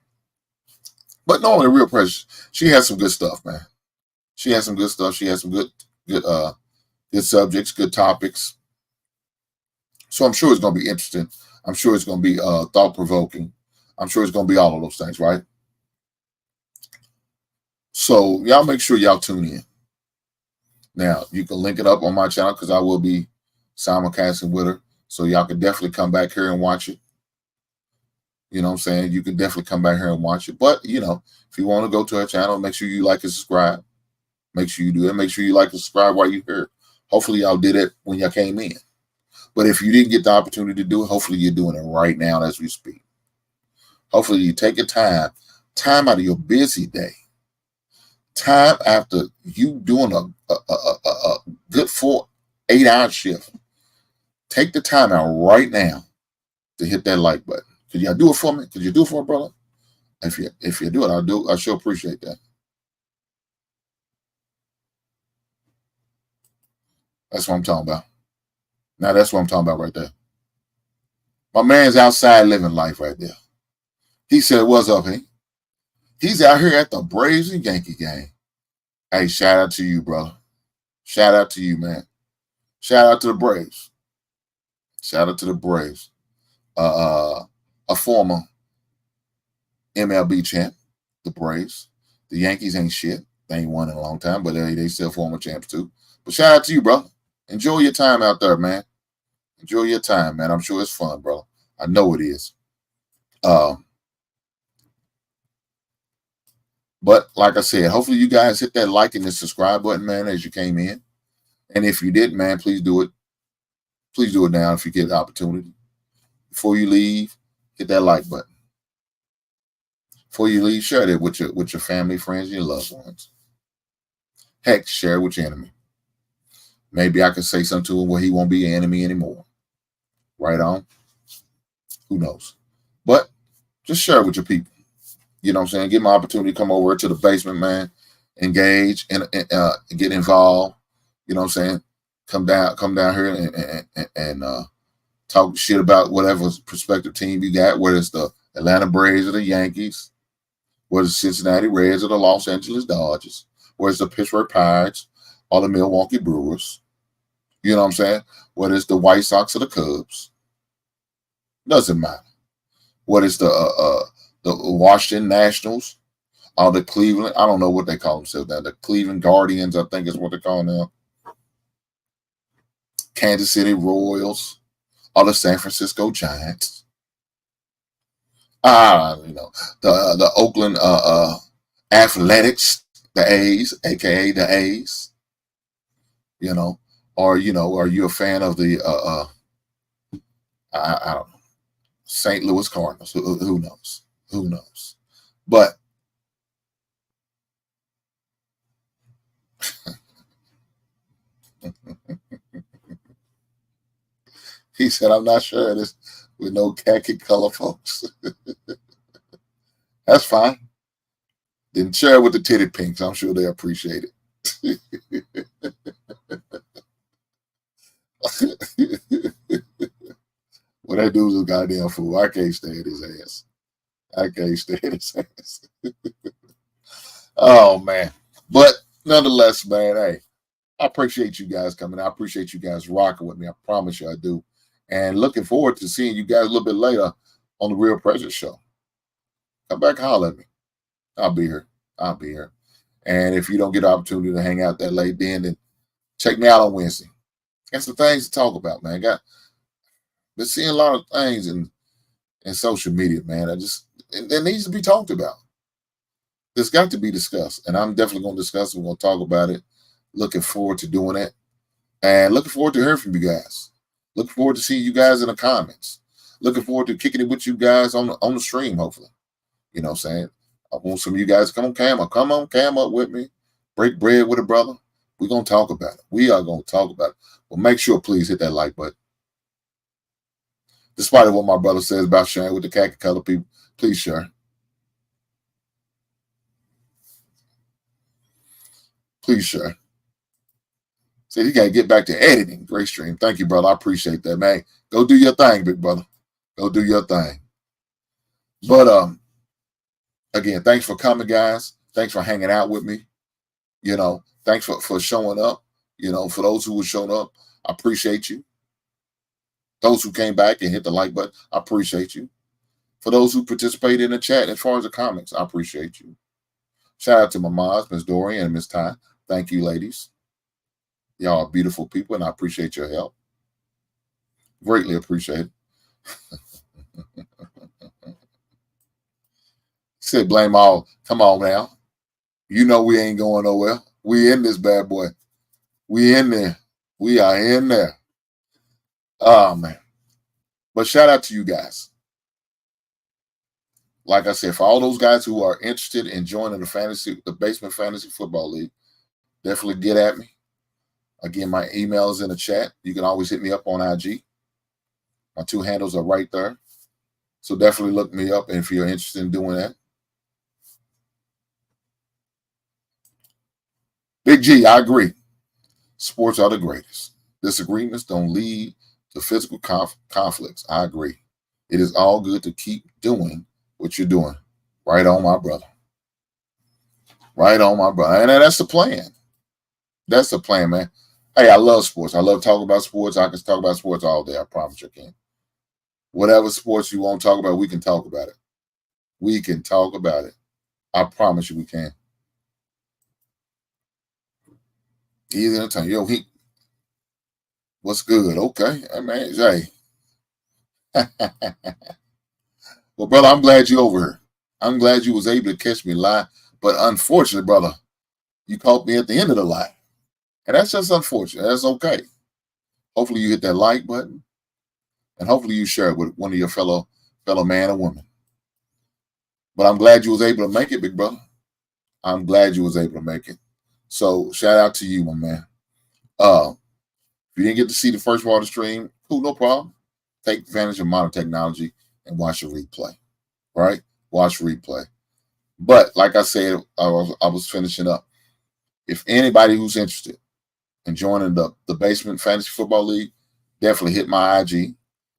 But no, the Real Precious, she has some good stuff, man. She has some good stuff. She has some good Good subjects, good topics. So I'm sure it's going to be interesting. I'm sure it's going to be thought-provoking. I'm sure it's going to be all of those things, right? So y'all make sure y'all tune in. Now, you can link it up on my channel because I will be simulcasting with her. So y'all can definitely come back here and watch it. You know what I'm saying? You can definitely come back here and watch it. But, you know, if you want to go to her channel, make sure you like and subscribe. Make sure you do it. Make sure you like and subscribe while you're here. Hopefully y'all did it when y'all came in. But if you didn't get the opportunity to do it, hopefully you're doing it right now as we speak. Hopefully you take your time out of your busy day, time after you doing a good 8-hour shift. Take the time out right now to hit that like button. Could y'all do it for me? Could you do it for me, brother? If you do it, I sure appreciate that. That's what I'm talking about. Now that's what I'm talking about right there. My man's outside living life right there. He said, "What's up, hey?" He's out here at the Braves and Yankee game. Hey, shout out to you, brother. Shout out to you, man. Shout out to the Braves. Shout out to the Braves. A former MLB champ, the Braves. The Yankees ain't shit. They ain't won in a long time, but they still former champs too. But shout out to you, brother. Enjoy your time out there, man. Enjoy your time, man. I'm sure it's fun, brother. I know it is. But like I said, hopefully you guys hit that like and the subscribe button, man, as you came in. And if you didn't, man, please do it. Please do it now if you get the opportunity. Before you leave, hit that like button. Before you leave, share it with your family, friends, and your loved ones. Heck, share it with your enemy. Maybe I can say something to him where he won't be an enemy anymore. Right on. Who knows? But just share it with your people. You know what I'm saying? Give them an opportunity to come over to the basement, man. Engage and get involved. You know what I'm saying? Come down here and talk shit about whatever prospective team you got, whether it's the Atlanta Braves or the Yankees, whether it's Cincinnati Reds or the Los Angeles Dodgers, whether it's the Pittsburgh Pirates or the Milwaukee Brewers. You know what I'm saying? Whether it's the White Sox or the Cubs. Doesn't matter. Whether it's the Washington Nationals or the Cleveland, I don't know what they call themselves now. The Cleveland Guardians, I think is what they call them now. Kansas City Royals or the San Francisco Giants. The Oakland Athletics, the A's, aka the A's. You know, are you a fan of the I don't know, St. Louis Cardinals? Who knows? Who knows? But he said, "I'm not sure this with no khaki color folks." That's fine. Then share it with the titty pinks. I'm sure they appreciate it. Well, that dude's a goddamn fool. I can't stand his ass. I can't stand his ass. Oh, man. But nonetheless, man, hey, I appreciate you guys coming. I appreciate you guys rocking with me. I promise you I do. And looking forward to seeing you guys a little bit later on the Real Presence Show. Come back and holler at me. I'll be here. I'll be here. And if you don't get the opportunity to hang out that late, then check me out on Wednesday. Got some things to talk about, man. Been seeing a lot of things in social media, man. It needs to be talked about. It's got to be discussed. And I'm definitely going to discuss it. We're going to talk about it. Looking forward to doing it. And looking forward to hearing from you guys. Looking forward to seeing you guys in the comments. Looking forward to kicking it with you guys on the stream, hopefully. You know what I'm saying? I want some of you guys to come on cam up with me. Break bread with a brother. We're going to talk about it. We are going to talk about it. But make sure, please, hit that like button. Despite what my brother says about sharing with the khaki color people, please share. Please share. See, you got to get back to editing. Great stream. Thank you, brother. I appreciate that, man. Go do your thing, big brother. Go do your thing. But again, thanks for coming, guys. Thanks for hanging out with me. You know, thanks for showing up. For those who were showing up, I appreciate you. Those who came back and hit the like button, I appreciate you. For those who participated in the chat, as far as the comments, I appreciate you. Shout out to my moms, Miss Dory and Miss Ty. Thank you, ladies. Y'all are beautiful people, and I appreciate your help. Greatly appreciate it. Said blame all. Come on now. You know we ain't going nowhere. We in this bad boy. We in there. We are in there. Oh, man. But shout out to you guys. Like I said, for all those guys who are interested in joining the Basement Fantasy Football League, definitely get at me. Again, my email is in the chat. You can always hit me up on IG. My 2 handles are right there. So definitely look me up if you're interested in doing that. Big G, I agree. Sports are the greatest. Disagreements don't lead to physical conflicts. I agree. It is all good to keep doing what you're doing. Right on, my brother. Right on, my brother. And that's the plan. That's the plan, man. Hey, I love sports. I love talking about sports. I can talk about sports all day. I promise you can. Whatever sports you want to talk about, we can talk about it. We can talk about it. I promise you we can. He's in the time. Yo, what's good? Okay. Hey, man. Hey. Well, brother, I'm glad you're over here. I'm glad you was able to catch me live. But unfortunately, brother, you caught me at the end of the live. And that's just unfortunate. That's okay. Hopefully you hit that like button. And hopefully you share it with one of your fellow man or woman. But I'm glad you was able to make it, big brother. I'm glad you was able to make it. So shout out to you, my man. If you didn't get to see the first part of the stream, cool, no problem. Take advantage of modern technology and watch a replay. Right? Watch replay. But like I said, I was finishing up. If anybody who's interested in joining the Basement Fantasy Football League, definitely hit my IG.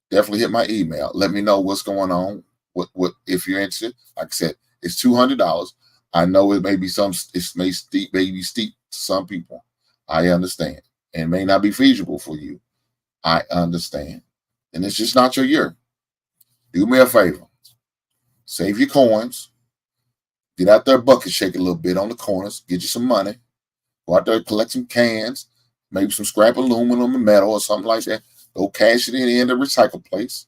Definitely hit my email. Let me know what's going on. What if you're interested? Like I said, it's $200. I know it may be steep to some people. I understand. And it may not be feasible for you. I understand. And it's just not your year. Do me a favor. Save your coins. Get out there, bucket shake a little bit on the corners. Get you some money. Go out there, collect some cans, maybe some scrap aluminum and metal or something like that. Go cash it in the recycle place.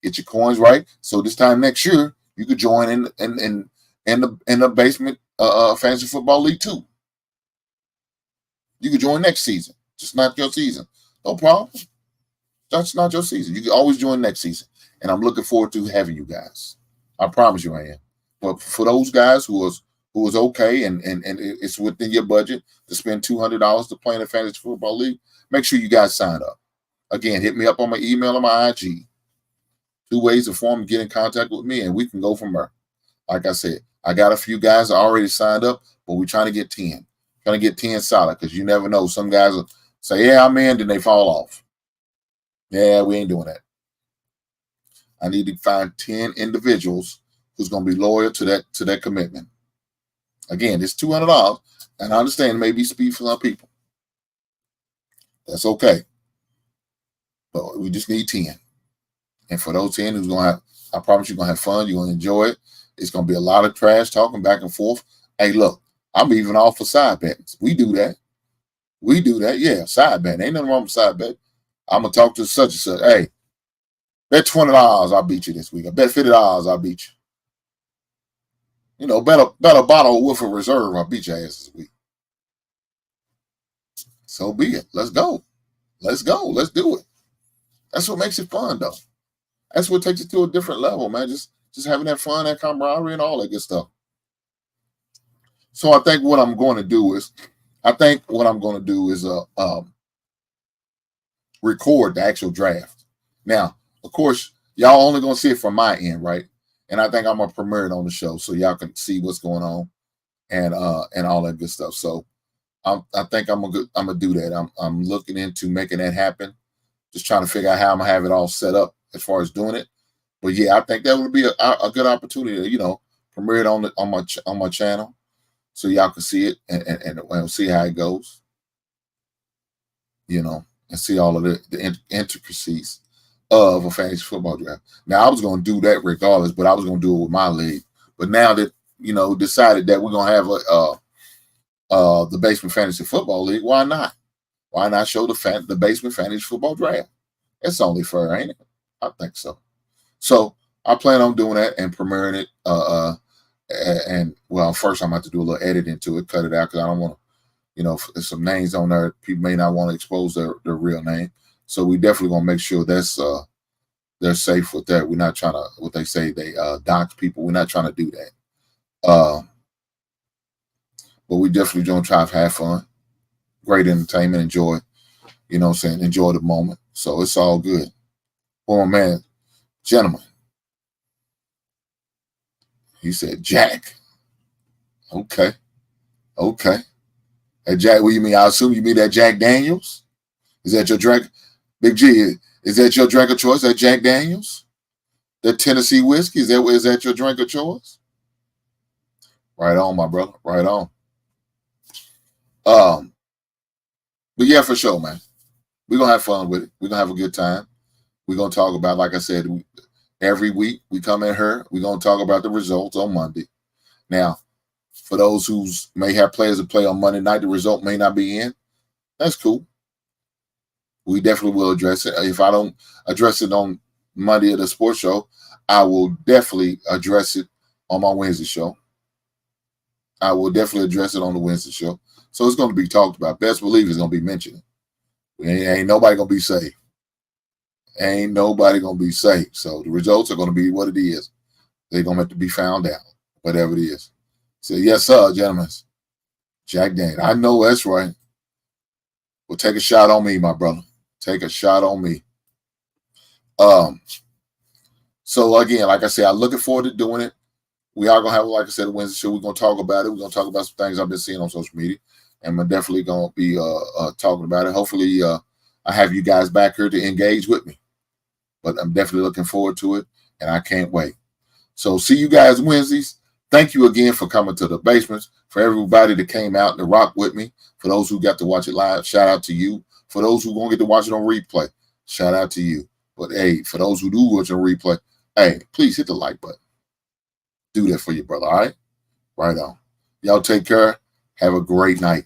Get your coins right. So this time next year, you could join in the Basement Fantasy Football League too. You could join next season. Just not your season. No problem. That's not your season. You can always join next season. And I'm looking forward to having you guys. I promise you I am. But for those guys who was okay and it's within your budget to spend $200 to play in the Fantasy Football League, make sure you guys sign up. Again, hit me up on my email or my IG. 2 ways to form and get in contact with me, and we can go from there. Like I said, I got a few guys that already signed up, but we're trying to get 10. Trying to get 10 solid because you never know. Some guys will say, yeah, I'm in, then they fall off. Yeah, we ain't doing that. I need to find 10 individuals who's going to be loyal to that commitment. Again, it's $200, and I understand it may be speed for some people. That's okay. But we just need 10. And for those 10 who's going to have, I promise you're going to have fun. You're going to enjoy it. It's going to be a lot of trash talking back and forth. Hey, look, I'm even off for side bets. We do that. Yeah, side bet. Ain't nothing wrong with side bet. I'm going to talk to such and such. Hey, bet $20, I'll beat you this week. I bet $50, I'll beat you. You know, bet a bottle of Woodford Reserve, I'll beat your ass this week. So be it. Let's go. Let's do it. That's what makes it fun, though. That's what takes it to a different level, man. Just having that fun, that camaraderie, and all that good stuff. So I think what I'm going to do is record the actual draft. Now, of course, y'all only going to see it from my end, right? And I think I'm going to premiere it on the show so y'all can see what's going on and all that good stuff. So I think I'm gonna do that. I'm looking into making that happen. Just trying to figure out how I'm gonna have it all set up as far as doing it. But yeah, I think that would be a good opportunity to, premiere it on my channel so y'all can see it and see how it goes. and see all of the intricacies of a fantasy football draft. Now, I was going to do that regardless, but I was going to do it with my league. But now that, decided that we're going to have the Basement Fantasy Football League, why not? Why not show the Basement Fantasy Football Draft? It's only fair, ain't it? I think so. So I plan on doing that and premiering it. And first I'm going to have to do a little editing to it, cut it out because I don't want to, some names on there, people may not want to expose their real name. So we definitely going to make sure that's they're safe with that. We're not trying to, what they say, they dox people. We're not trying to do that. But we definitely going to try to have fun, great entertainment, enjoy, enjoy the moment. So it's all good. Well, my man, gentlemen, he said, Jack. Okay. That Jack, what you mean? I assume you mean that Jack Daniels? Is that your drink? Big G, is that your drink of choice? That Jack Daniels? The Tennessee whiskey? Is that your drink of choice? Right on, my brother. Right on. But yeah, for sure, man. We're going to have fun with it. We're going to have a good time. We're going to talk about, like I said, every week we come in here. We're going to talk about the results on Monday. Now, for those who may have players that play on Monday night, the result may not be in. That's cool. We definitely will address it. If I don't address it on Monday at the sports show, I will definitely address it on my Wednesday show. I will definitely address it on the Wednesday show. So it's going to be talked about. Best believe it's going to be mentioned. Ain't nobody going to be safe. Ain't nobody going to be safe. So the results are going to be what it is. They're going to have to be found out, whatever it is. So yes, sir, gentlemen. Jack Daniels. I know that's right. Well, take a shot on me, my brother. Take a shot on me. So again, like I said, I'm looking forward to doing it. We are gonna have, like I said, a Wednesday show. We're gonna talk about it. We're gonna talk about some things I've been seeing on social media, and we're definitely gonna be talking about it. Hopefully, I have you guys back here to engage with me. But I'm definitely looking forward to it, and I can't wait. So see you guys Wednesdays. Thank you again for coming to the basements. For everybody that came out to rock with me. For those who got to watch it live, shout out to you. For those who won't get to watch it on replay, shout out to you. But hey, for those who do watch on replay, hey, please hit the like button. Do that for your brother, all right? Right on. Y'all take care. Have a great night.